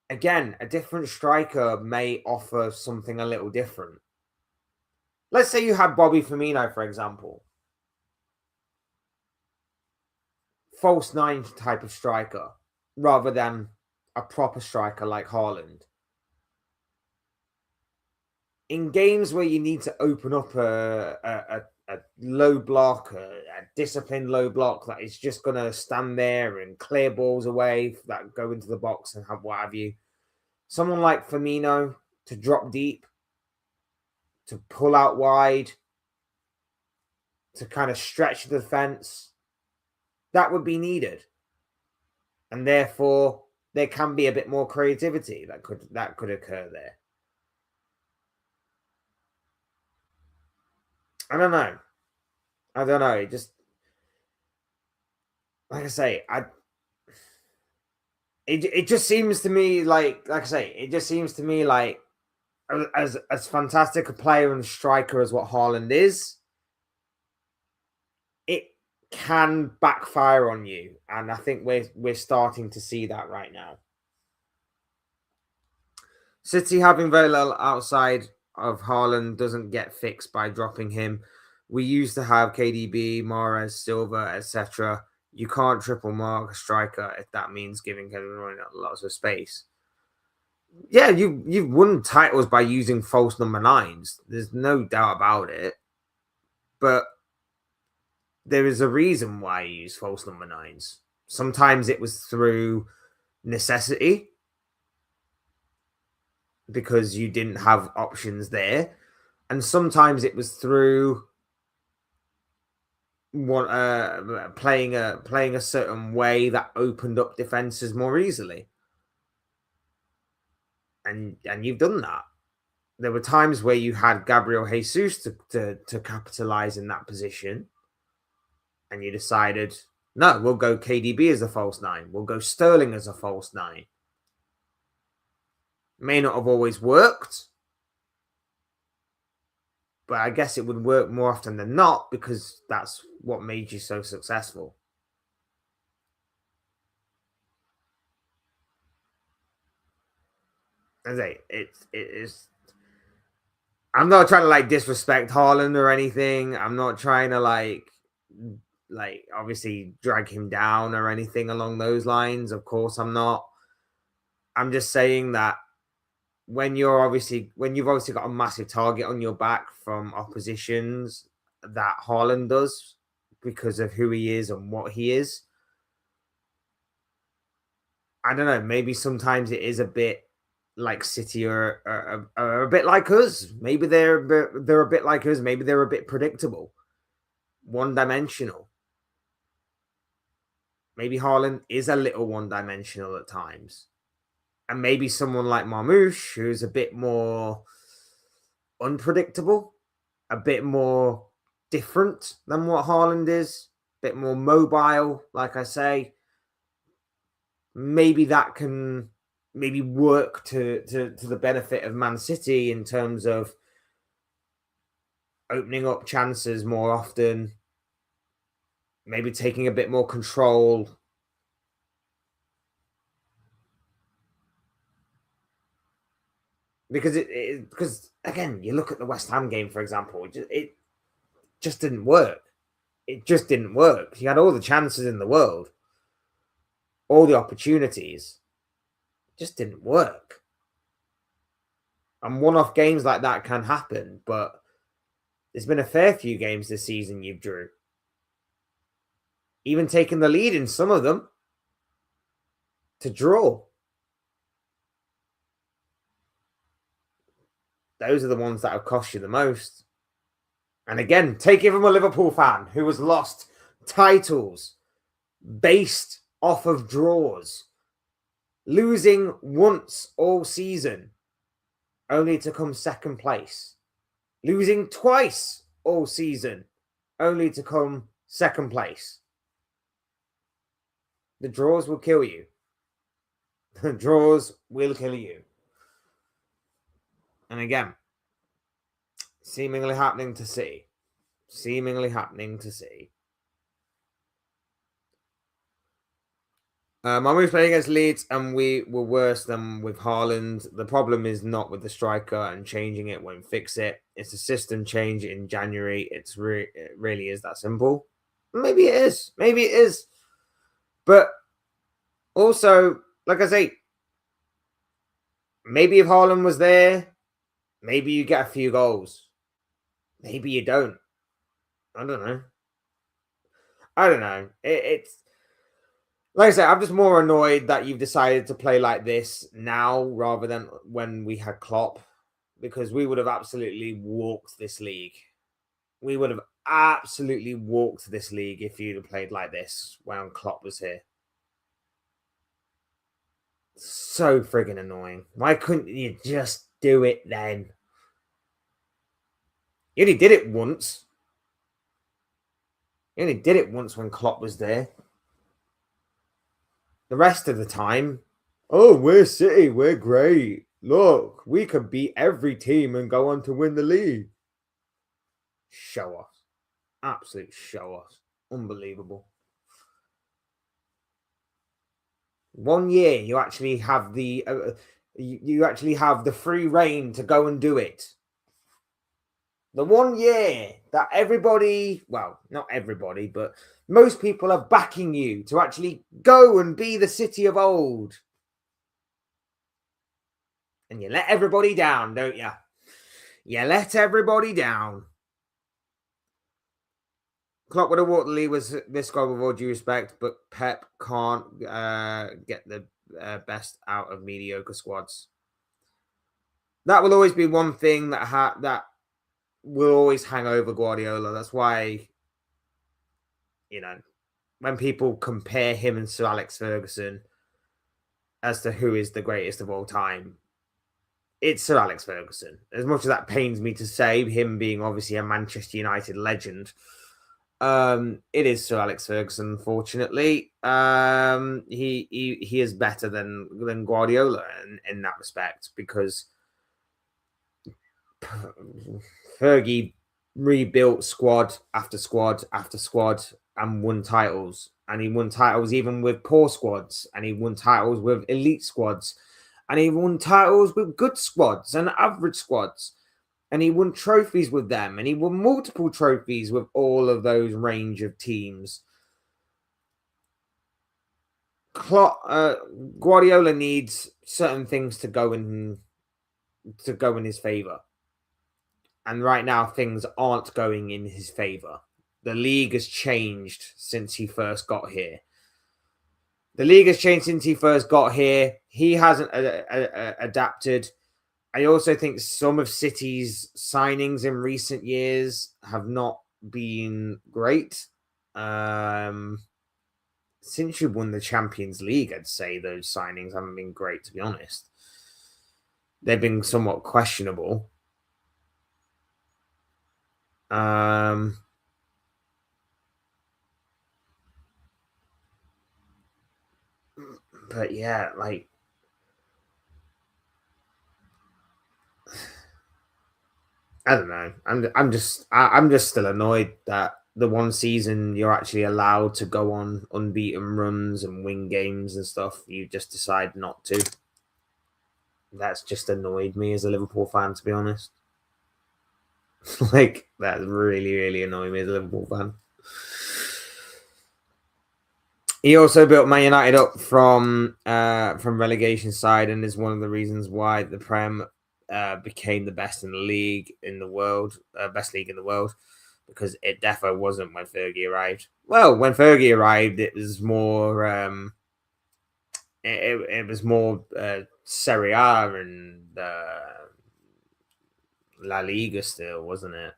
again, a different striker may offer something a little different. Let's say you had Bobby Firmino, for example. False nine type of striker, rather than a proper striker like Haaland. In games where you need to open up a low block, a disciplined low block that is just going to stand there and clear balls away that go into the box and have what have you. Someone like Firmino to drop deep, to pull out wide, to kind of stretch the defense, that would be needed. And therefore, there can be a bit more creativity that could occur there. I don't know. It just, like I say, it just seems to me like I say, it just seems to me like as fantastic a player and striker as what Haaland is, it can backfire on you, and I think we're starting to see that right now. City having very little outside of Haaland doesn't get fixed by dropping him. We used to have KDB, Mahrez, Silva, etc. You can't triple mark a striker if that means giving Kevin De Bruyne lots of space. Yeah, you've won titles by using false number nines. There's no doubt about it. But there is a reason why you use false number nines. Sometimes it was through necessity, because you didn't have options there. And sometimes it was through playing a certain way that opened up defenses more easily. And you've done that. There were times where you had Gabriel Jesus to capitalize in that position, and you decided, no, we'll go KDB as a false nine. We'll go Sterling as a false nine. May not have always worked, but I guess it would work more often than not, because that's what made you so successful. As I say, it is. I'm not trying to like disrespect Haaland or anything. I'm not trying to like obviously drag him down or anything along those lines. Of course, I'm not. I'm just saying that when you've obviously got a massive target on your back from oppositions that Haaland does, because of who he is and what he is, I don't know, maybe sometimes it is a bit like City are a bit like us. Maybe they're a bit like us. Maybe they're a bit predictable, one-dimensional. Maybe Haaland is a little one-dimensional at times. And maybe someone like Marmoush, who's a bit more unpredictable, a bit more different than what Haaland is, a bit more mobile, like I say. maybe that can maybe work to the benefit of Man City in terms of opening up chances more often, maybe taking a bit more control. Because because again, you look at the West Ham game, for example, it just didn't work. It just didn't work. He had all the chances in the world, all the opportunities, just didn't work. And one-off games like that can happen, but there's been a fair few games this season you've drew. Even taking the lead in some of them to draw. Those are the ones that have cost you the most. And again, take it from a Liverpool fan who has lost titles based off of draws, losing once all season, only to come second place, losing twice all season, only to come second place. The draws will kill you. The draws will kill you. And again, seemingly happening to see. Seemingly happening to see. Manu was playing against Leeds and we were worse than with Haaland. The problem is not with the striker, and changing it won't fix it. It's a system change in January. It really is that simple. Maybe it is. Maybe it is. But also, like I say, maybe if Haaland was there, maybe you get a few goals. Maybe you don't. I don't know. It's like I said, I'm just more annoyed that you've decided to play like this now rather than when we had Klopp, because we would have absolutely walked this league. We would have absolutely walked this league if you'd have played like this when Klopp was here. So friggin' annoying. Why couldn't you just do it then? You only did it once. You only did it once when Klopp was there. The rest of the time, oh, we're City, we're great. Look, we could beat every team and go on to win the league. Show off. Absolute show off. Unbelievable. 1 year you actually have the you actually have the free reign to go and do it. The 1 year that everybody, well, not everybody, but most people are backing you to actually go and be the City of old. And you let everybody down, don't you? You let everybody down. Klopp would have walked the league with this goal with all due respect, but Pep can't get the best out of mediocre squads. That will always be one thing that will always hang over Guardiola. That's why, when people compare him and Sir Alex Ferguson as to who is the greatest of all time, it's Sir Alex Ferguson. As much as that pains me to say, him being obviously a Manchester United legend, it is Sir Alex Ferguson. Unfortunately, he is better than Guardiola in that respect, because Fergie rebuilt squad after squad after squad and won titles. And he won titles even with poor squads, and he won titles with elite squads, and he won titles with good squads and average squads. And he won trophies with them, and he won multiple trophies with all of those range of teams. Guardiola needs certain things to go in his favor, and right now things aren't going in his favor. The league has changed since he first got here. He hasn't adapted. I also think some of City's signings in recent years have not been great. Since you won the Champions League, I'd say those signings haven't been great, to be honest. They've been somewhat questionable. But yeah, like I don't know. I'm just still annoyed that the one season you're actually allowed to go on unbeaten runs and win games and stuff, you just decide not to. That's just annoyed me as a Liverpool fan, to be honest. Like that really, really annoyed me as a Liverpool fan. He also built Man United up from relegation side, and is one of the reasons why the Prem became the best in the league in the world, best league in the world, because it definitely wasn't when Fergie arrived. Well, when Fergie arrived, it was more it was more Serie A and La Liga still, wasn't it?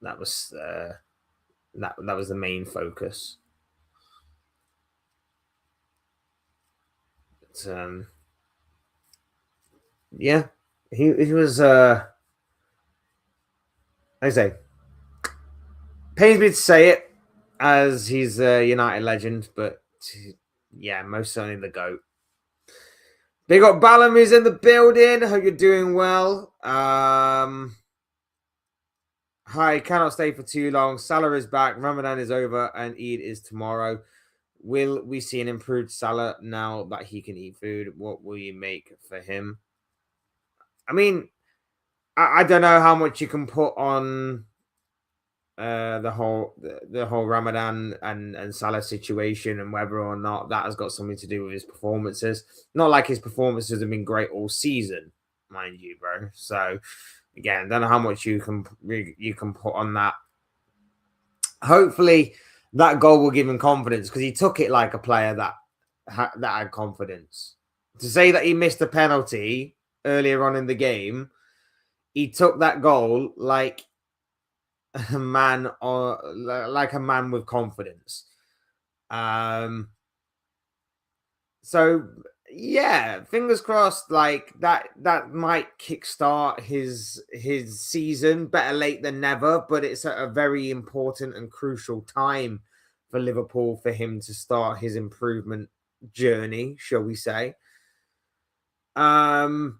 That was that was the main focus. But, yeah, he was. I say, pains me to say it, as he's a United legend, but yeah, most certainly the GOAT. Big up Ballum is in the building. Hope you're doing well. Hi, cannot stay for too long. Salah is back. Ramadan is over, and Eid is tomorrow. Will we see an improved Salah now that he can eat food? What will you make for him? I mean, I don't know how much you can put on the whole Ramadan and Salah situation, and whether or not that has got something to do with his performances. Not like his performances have been great all season, mind you, bro. So again, don't know how much you can put on that. Hopefully, that goal will give him confidence, because he took it like a player that had confidence. To say that he missed a penalty earlier on in the game, he took that goal like a man, or like a man with confidence. So yeah, fingers crossed. Like that might kickstart his season. Better late than never, but it's at a very important and crucial time for Liverpool for him to start his improvement journey, shall we say? I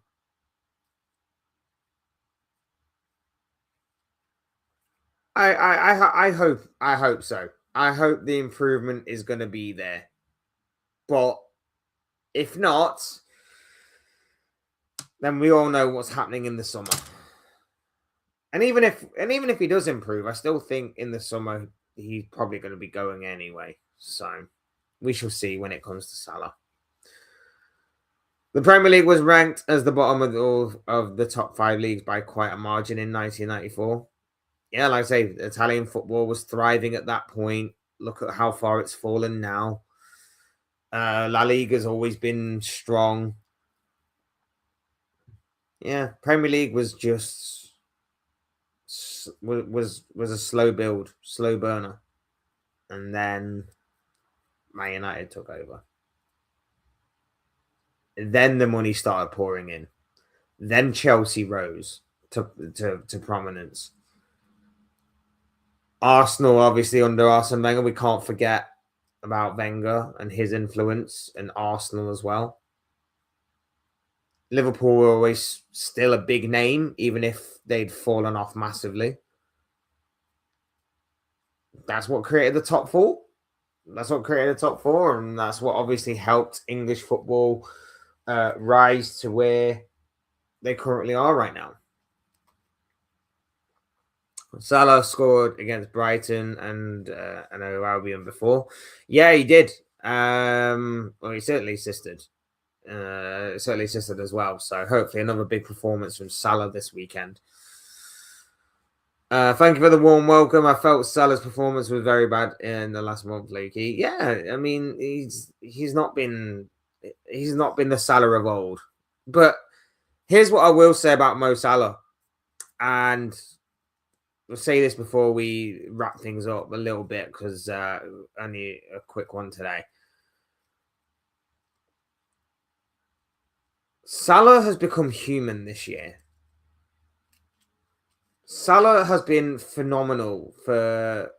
hope so. I hope the improvement is going to be there, but if not, then we all know what's happening in the summer. And even if he does improve, I still think in the summer he's probably going to be going anyway. So we shall see when it comes to Salah. The Premier League was ranked as the bottom of all of the top 5 leagues by quite a margin in 1994. Yeah, like I say, Italian football was thriving at that point. Look at how far it's fallen now. La Liga's always been strong. Yeah, Premier League was just was a slow build, slow burner, and then Man United took over. Then the money started pouring in. Then Chelsea rose to prominence. Arsenal, obviously under Arsene Wenger, we can't forget about Wenger and his influence, and Arsenal as well. Liverpool were always still a big name, even if they'd fallen off massively. That's what created the top 4. That's what created the top 4, and that's what obviously helped English football rise to where they currently are right now. Salah scored against Brighton and Albion before. Yeah, he did. Well, he certainly assisted. As well. So hopefully another big performance from Salah this weekend. Thank you for the warm welcome. I felt Salah's performance was very bad in the last month, Lukey. Yeah, I mean he's not been the Salah of old. But here's what I will say about Mo Salah, and we'll say this before we wrap things up a little bit, because only a quick one today. Salah has become human this year. Salah has been phenomenal for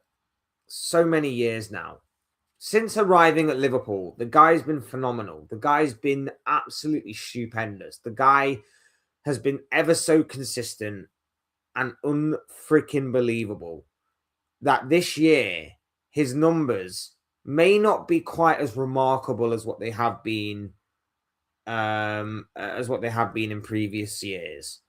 so many years now. since arriving at Liverpool, the guy's been phenomenal. The guy's been absolutely stupendous. The guy has been ever so consistent and unfreaking believable. That this year, his numbers may not be quite as remarkable as what they have been in previous years.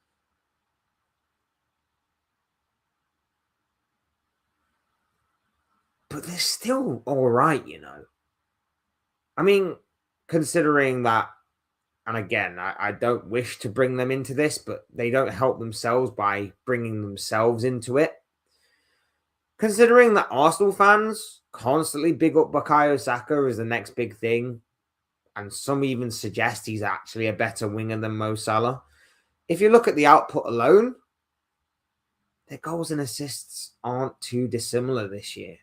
But they're still all right, you know. I mean, considering that, and again, I don't wish to bring them into this, but they don't help themselves by bringing themselves into it. Considering that Arsenal fans constantly big up Bukayo Saka as the next big thing, and some even suggest he's actually a better winger than Mo Salah. If you look at the output alone, their goals and assists aren't too dissimilar this year.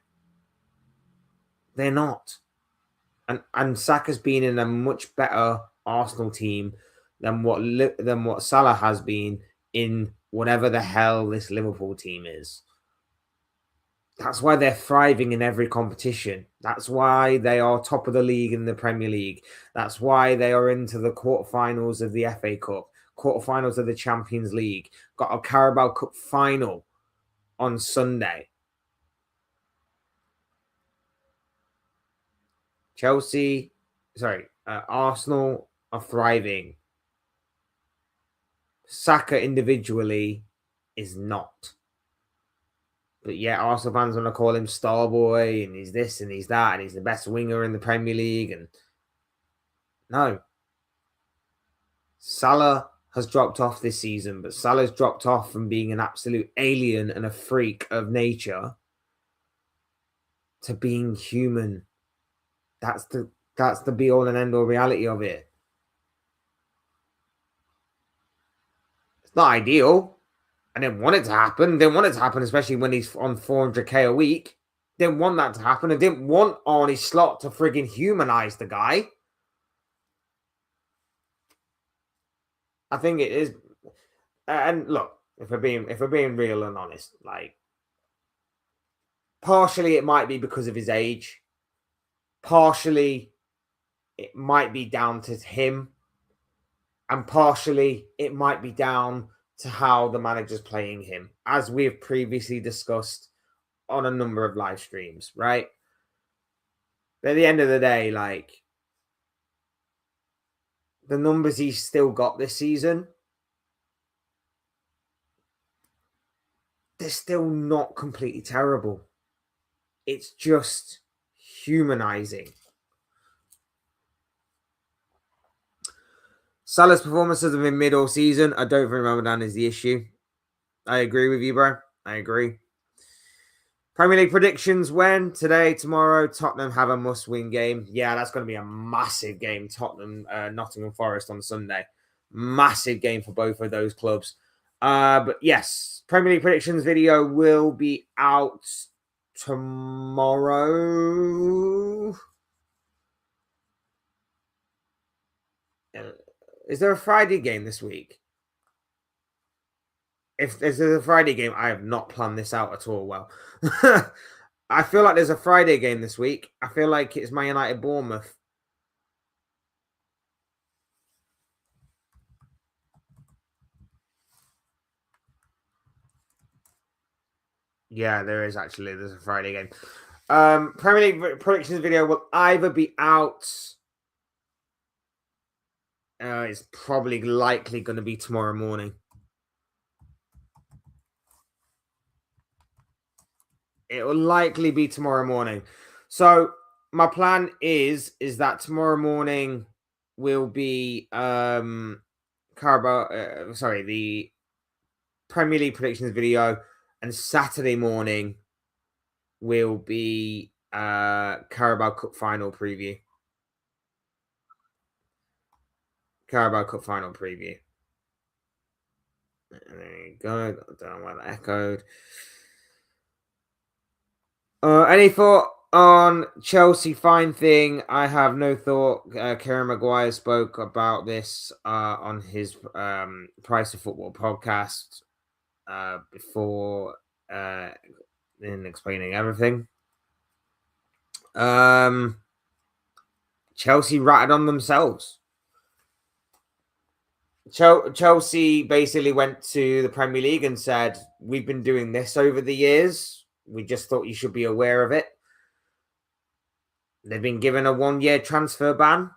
They're not. And Saka's been in a much better Arsenal team than what Salah has been in whatever the hell this Liverpool team is. That's why they're thriving in every competition. That's why they are top of the league in the Premier League. That's why they are into the quarterfinals of the FA Cup, quarterfinals of the Champions League. Got a Carabao Cup final on Sunday. Arsenal are thriving. Saka individually is not. But yeah, Arsenal fans want to call him Starboy, and he's this and he's that, and he's the best winger in the Premier League. And no. Salah has dropped off this season, but Salah's dropped off from being an absolute alien and a freak of nature to being human. That's the be all and end all reality of it. It's not ideal. I didn't want it to happen. Didn't want it to happen, especially when he's on 400k a week. Didn't want that to happen. I didn't want Arnie Slot to friggin' humanize the guy. I think it is. And look, if we're being real and honest, like, partially it might be because of his age. Partially it might be down to him. And partially it might be down to how the manager's playing him, as we have previously discussed on a number of live streams, right? But at the end of the day, like, the numbers he's still got this season, they're still not completely terrible. It's just humanizing. Salah's performances have been mid all season. I don't think Ramadan is the issue. I agree with you, bro. I agree. Premier League predictions when? Today, tomorrow, Tottenham have a must-win game. Yeah, that's going to be a massive game. Tottenham, Nottingham Forest on Sunday. Massive game for both of those clubs. But yes, Premier League predictions video will be out tomorrow. Is there a Friday game this week? If there's a Friday game, I have not planned this out at all well. I feel like there's a Friday game this week. I feel like it's Man United Bournemouth. Yeah, there is actually. There's a Friday game. Premier League predictions video will either be out. It's probably likely going to be tomorrow morning. It will likely be tomorrow morning. So my plan is that tomorrow morning will be the Premier League predictions video, and Saturday morning will be Carabao Cup final preview. Carabao Cup final preview. There you go. I don't know why that echoed. Any thought on Chelsea fine thing? I have no thought. Kieran Maguire spoke about this on his Price of Football podcast before in explaining everything. Chelsea ratted on themselves. Chelsea basically went to the Premier League and said, we've been doing this over the years. We just thought you should be aware of it. They've been given a 1-year transfer ban.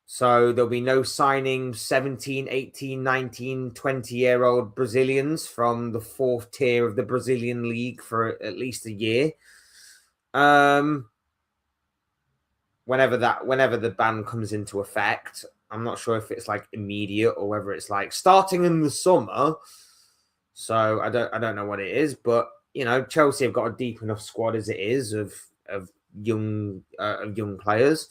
So there'll be no signing 17, 18, 19, 20-year-old Brazilians from the 4th tier of the Brazilian league for at least a year. Whenever the ban comes into effect, I'm not sure if it's like immediate or whether it's like starting in the summer. So I don't know what it is, but you know, Chelsea have got a deep enough squad as it is of young players.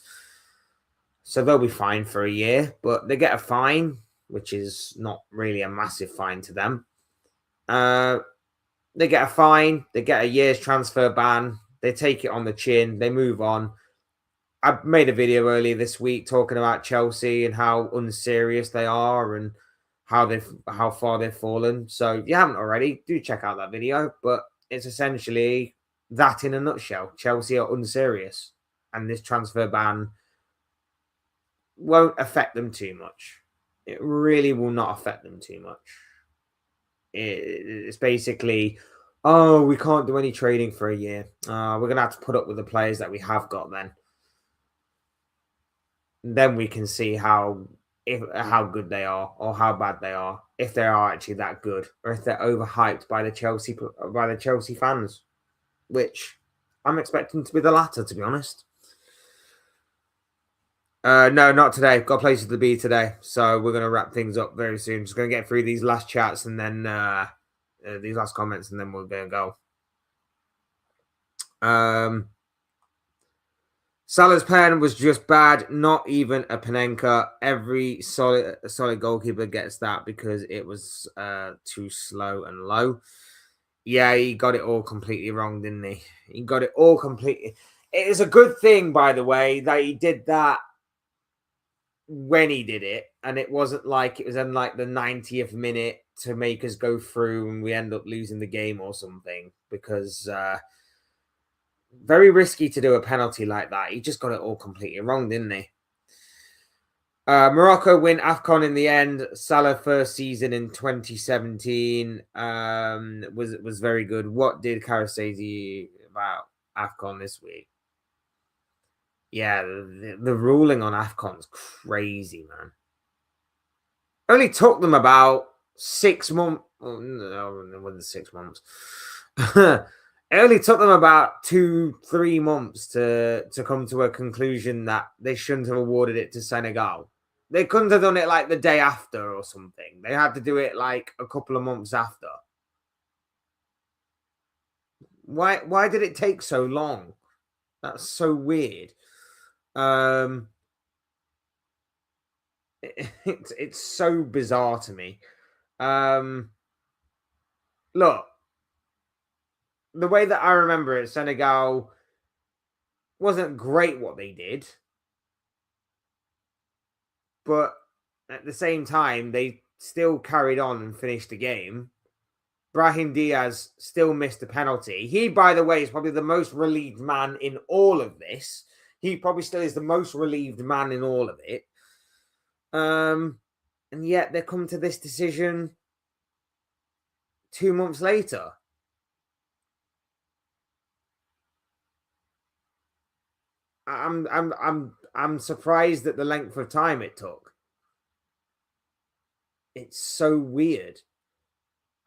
So they'll be fine for a year, but they get a fine, which is not really a massive fine to them. They get a fine, they get a year's transfer ban, they take it on the chin, they move on. I made a video earlier this week talking about Chelsea and how unserious they are and how far they've fallen. So if you haven't already, do check out that video. But it's essentially that in a nutshell. Chelsea are unserious, and this transfer ban won't affect them too much. It really will not affect them too much. It's basically, oh, we can't do any trading for a year. We're going to have to put up with the players that we have got then. Then we can see how good they are or how bad they are, if they are actually that good, or if they're overhyped by the Chelsea fans, which I'm expecting to be the latter, to be honest. No, not today. Got places to be today, so we're going to wrap things up very soon. Just going to get through these last chats and then these last comments, and then we're going to go. Salah's pen was just bad, not even a Panenka. Every solid goalkeeper gets that because it was too slow and low. Yeah, he got it all completely wrong, didn't he? He got it all completely. It is a good thing, by the way, that he did that when he did it, and it wasn't like it was in like the 90th minute to make us go through and we end up losing the game or something, because very risky to do a penalty like that. He just got it all completely wrong, didn't he? Morocco win AFCON in the end. Salah first season in 2017 was very good. What did Kara say to you about AFCON this week? Yeah, the ruling on AFCON's crazy, man. Only took them about 6 months. Oh, no, it wasn't 6 months. It only took them about 2-3 months to come to a conclusion that they shouldn't have awarded it to Senegal. They couldn't have done it like the day after or something. They had to do it like a couple of months after. Why did it take so long? That's so weird. It's so bizarre to me. Look, the way that I remember it, Senegal wasn't great what they did, but at the same time, they still carried on and finished the game. Brahim Diaz still missed a penalty. He, by the way, is probably the most relieved man in all of this. He probably still is the most relieved man in all of it. And yet they come to this decision 2 months later. I'm surprised at the length of time it took. It's so weird.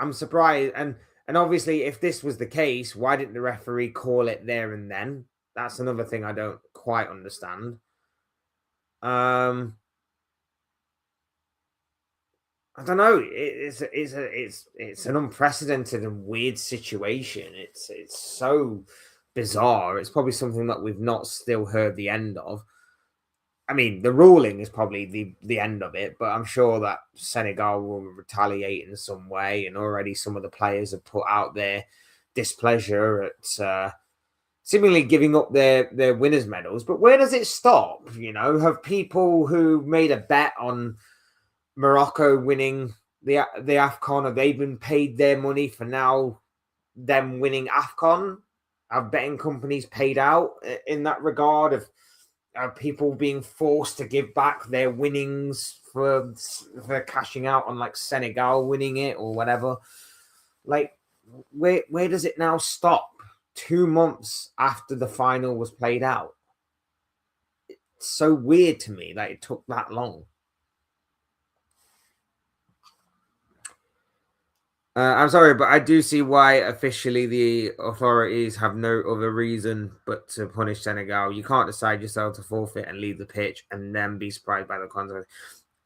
I'm surprised, and obviously, if this was the case, why didn't the referee call it there and then? That's another thing I don't quite understand. I don't know. It's an unprecedented and weird situation. It's so bizarre. It's probably something that we've not still heard the end of. I mean, the ruling is probably the end of it, but I'm sure that Senegal will retaliate in some way, and already some of the players have put out their displeasure at seemingly giving up their winners' medals. But where does it stop? You know, have people who made a bet on Morocco winning the AFCON, have they been paid their money for now them winning AFCON? Have betting companies paid out in that regard? Of people being forced to give back their winnings for cashing out on like Senegal winning it or whatever? Like, where does it now stop? 2 months after the final was played out. It's so weird to me that it took that long. I'm sorry, but I do see why officially the authorities have no other reason but to punish Senegal. You can't decide yourself to forfeit and leave the pitch and then be surprised by the consequences.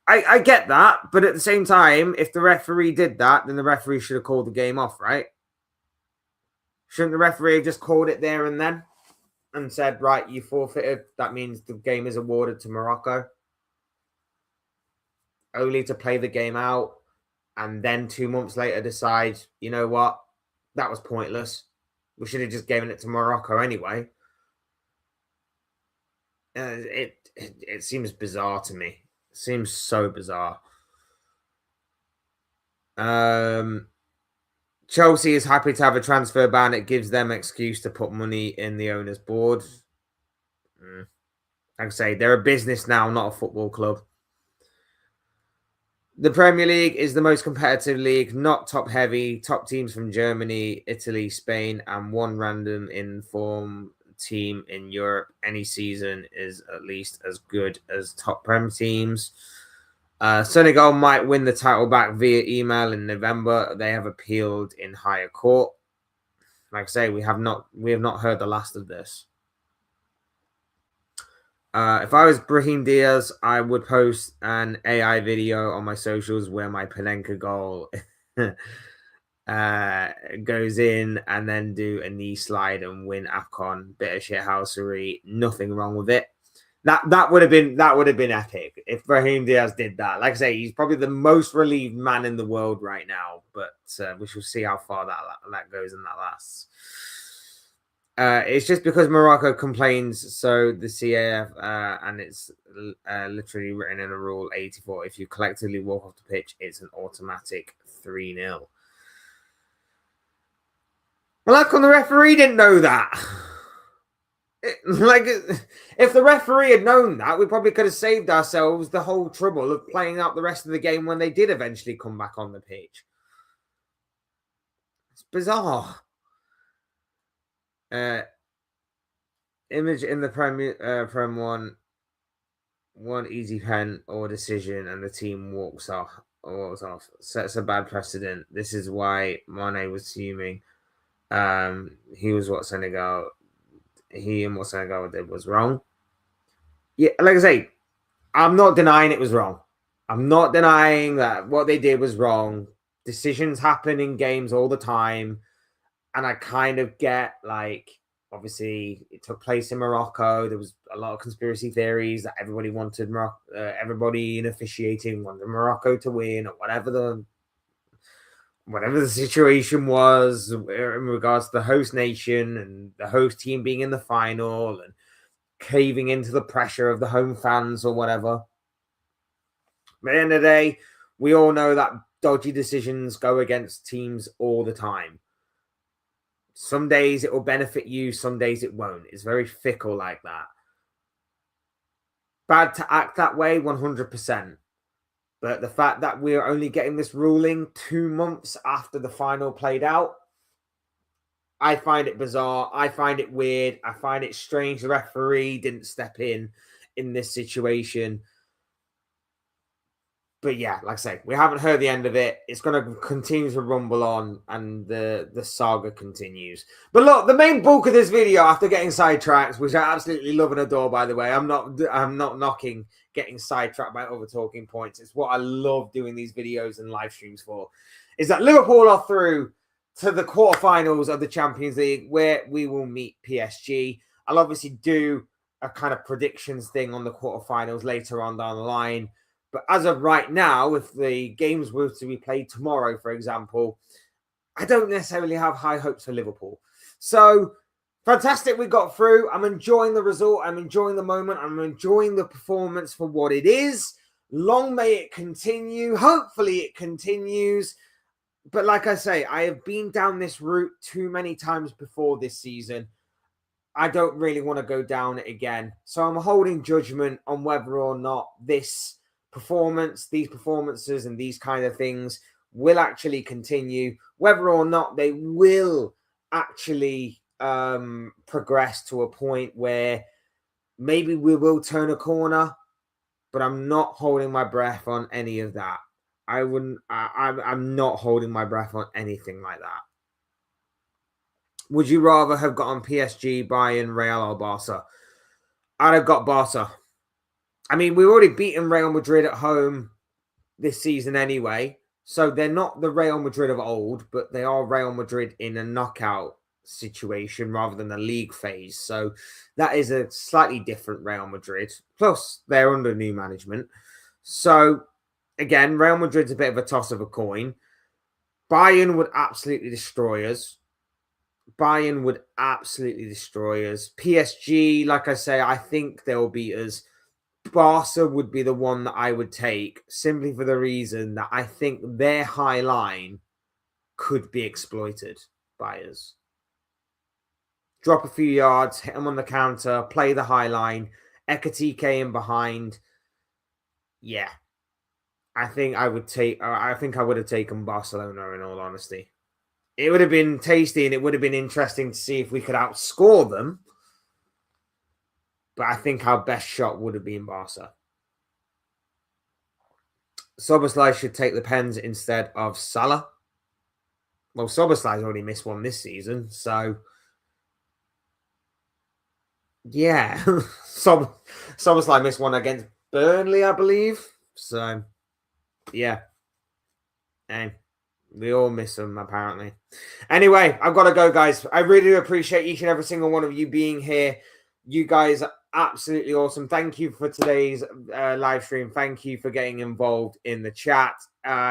I get that, but at the same time, if the referee did that, then the referee should have called the game off, right? Shouldn't the referee have just called it there and then and said, right, you forfeited, that means the game is awarded to Morocco? Only to play the game out and then 2 months later decide, you know what, that was pointless. We should have just given it to Morocco anyway. It seems bizarre to me. It seems so bizarre. Chelsea is happy to have a transfer ban. It gives them excuse to put money in the owner's board. Like I say, they're a business now, not a football club. The Premier League is the most competitive league, not top-heavy. Top teams from Germany, Italy, Spain, and one random in-form team in Europe any season is at least as good as top Prem teams. Senegal might win the title back via email in November. They have appealed in higher court. Like I say, we have not heard the last of this. If I was Brahim Diaz, I would post an AI video on my socials where my Panenka goal goes in and then do a knee slide and win AFCON. Bit of shithousery. Nothing wrong with it. That would have been epic if Brahim Diaz did that. Like I say, he's probably the most relieved man in the world right now, but we shall see how far that goes and that lasts. It's just because Morocco complains, so the CAF, and it's literally written in a rule 84. If you collectively walk off the pitch, it's an automatic 3-0. Well, how come the referee didn't know that? If the referee had known that, we probably could have saved ourselves the whole trouble of playing out the rest of the game when they did eventually come back on the pitch. It's bizarre. Image in the Prem one easy pen or decision and the team walks off. Sets a bad precedent. This is why Mane was fuming. He and what Senegal did was wrong. Yeah, like I say, I'm not denying it was wrong. I'm not denying that what they did was wrong. Decisions happen in games all the time. And I kind of get, like, obviously it took place in Morocco. There was a lot of conspiracy theories that everybody wanted everybody in officiating wanted Morocco to win or whatever the situation was in regards to the host nation and the host team being in the final and caving into the pressure of the home fans or whatever. But at the end of the day, we all know that dodgy decisions go against teams all the time. Some days it will benefit you, some days it won't. It's very fickle like that. Bad to act that way, 100%. But the fact that we're only getting this ruling 2 months after the final played out, I find it bizarre. I find it weird. I find it strange the referee didn't step in this situation. But yeah, like I say, we haven't heard the end of it. It's going to continue to rumble on and the saga continues. But look, the main bulk of this video, after getting sidetracked, which I absolutely love and adore, by the way, I'm not knocking getting sidetracked by other talking points. It's what I love doing these videos and live streams for, is that Liverpool are through to the quarterfinals of the Champions League, where we will meet PSG. I'll obviously do a kind of predictions thing on the quarterfinals later on down the line. But as of right now, if the games were to be played tomorrow, for example, I don't necessarily have high hopes for Liverpool. So, fantastic we got through. I'm enjoying the result. I'm enjoying the moment. I'm enjoying the performance for what it is. Long may it continue. Hopefully it continues. But like I say, I have been down this route too many times before this season. I don't really want to go down it again. So I'm holding judgment on whether or not these performances and these kind of things will actually continue, whether or not they will actually progress to a point where maybe we will turn a corner, but I'm not holding my breath on any of that. I'm not holding my breath on anything like that. Would you rather have gotten PSG, Bayern, Real, or Barca? I'd have got Barca. I mean, we've already beaten Real Madrid at home this season anyway. So they're not the Real Madrid of old, but they are Real Madrid in a knockout situation rather than a league phase. So that is a slightly different Real Madrid. Plus, they're under new management. So, again, Real Madrid's a bit of a toss of a coin. Bayern would absolutely destroy us. PSG, like I say, I think they'll beat us. Barca would be the one that I would take, simply for the reason that I think their high line could be exploited by us. Drop a few yards, hit them on the counter, play the high line, Ekatike in behind. Yeah. I think I would have taken Barcelona, in all honesty. It would have been tasty and it would have been interesting to see if we could outscore them. But I think our best shot would have been Barca. Szoboszlai should take the pens instead of Salah. Well, Szoboszlai's already missed one this season, so yeah. Szoboszlai missed one against Burnley, I believe. So, yeah. Hey, we all miss them, apparently. Anyway, I've got to go, guys. I really appreciate each and every single one of you being here. You guys are absolutely awesome. Thank you for today's live stream. Thank you for getting involved in the chat.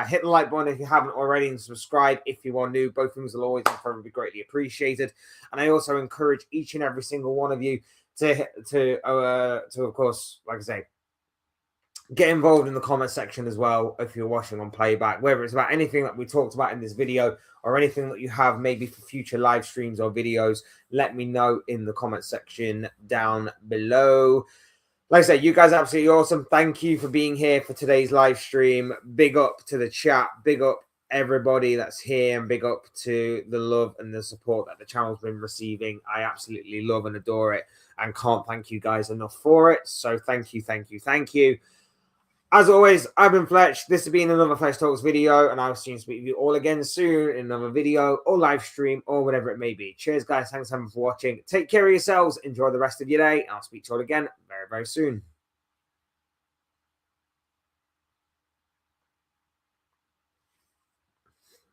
Hit the like button if you haven't already and subscribe if you are new. Both things will always be greatly appreciated. And I also encourage each and every single one of you to of course, like I say, get involved in the comment section as well if you're watching on playback, whether it's about anything that we talked about in this video or anything that you have maybe for future live streams or videos. Let me know in the comment section down below. Like I said, you guys are absolutely awesome. Thank you for being here for today's live stream. Big up to the chat. Big up everybody that's here, and big up to the love and the support that the channel's been receiving. I absolutely love and adore it and can't thank you guys enough for it. So thank you, thank you, thank you. As always, I've been Fletch. This has been another Fletch Talks video, and I'll see you speak with you all again soon in another video or live stream or whatever it may be. Cheers, guys. Thanks for watching. Take care of yourselves. Enjoy the rest of your day. I'll speak to you all again very, very soon.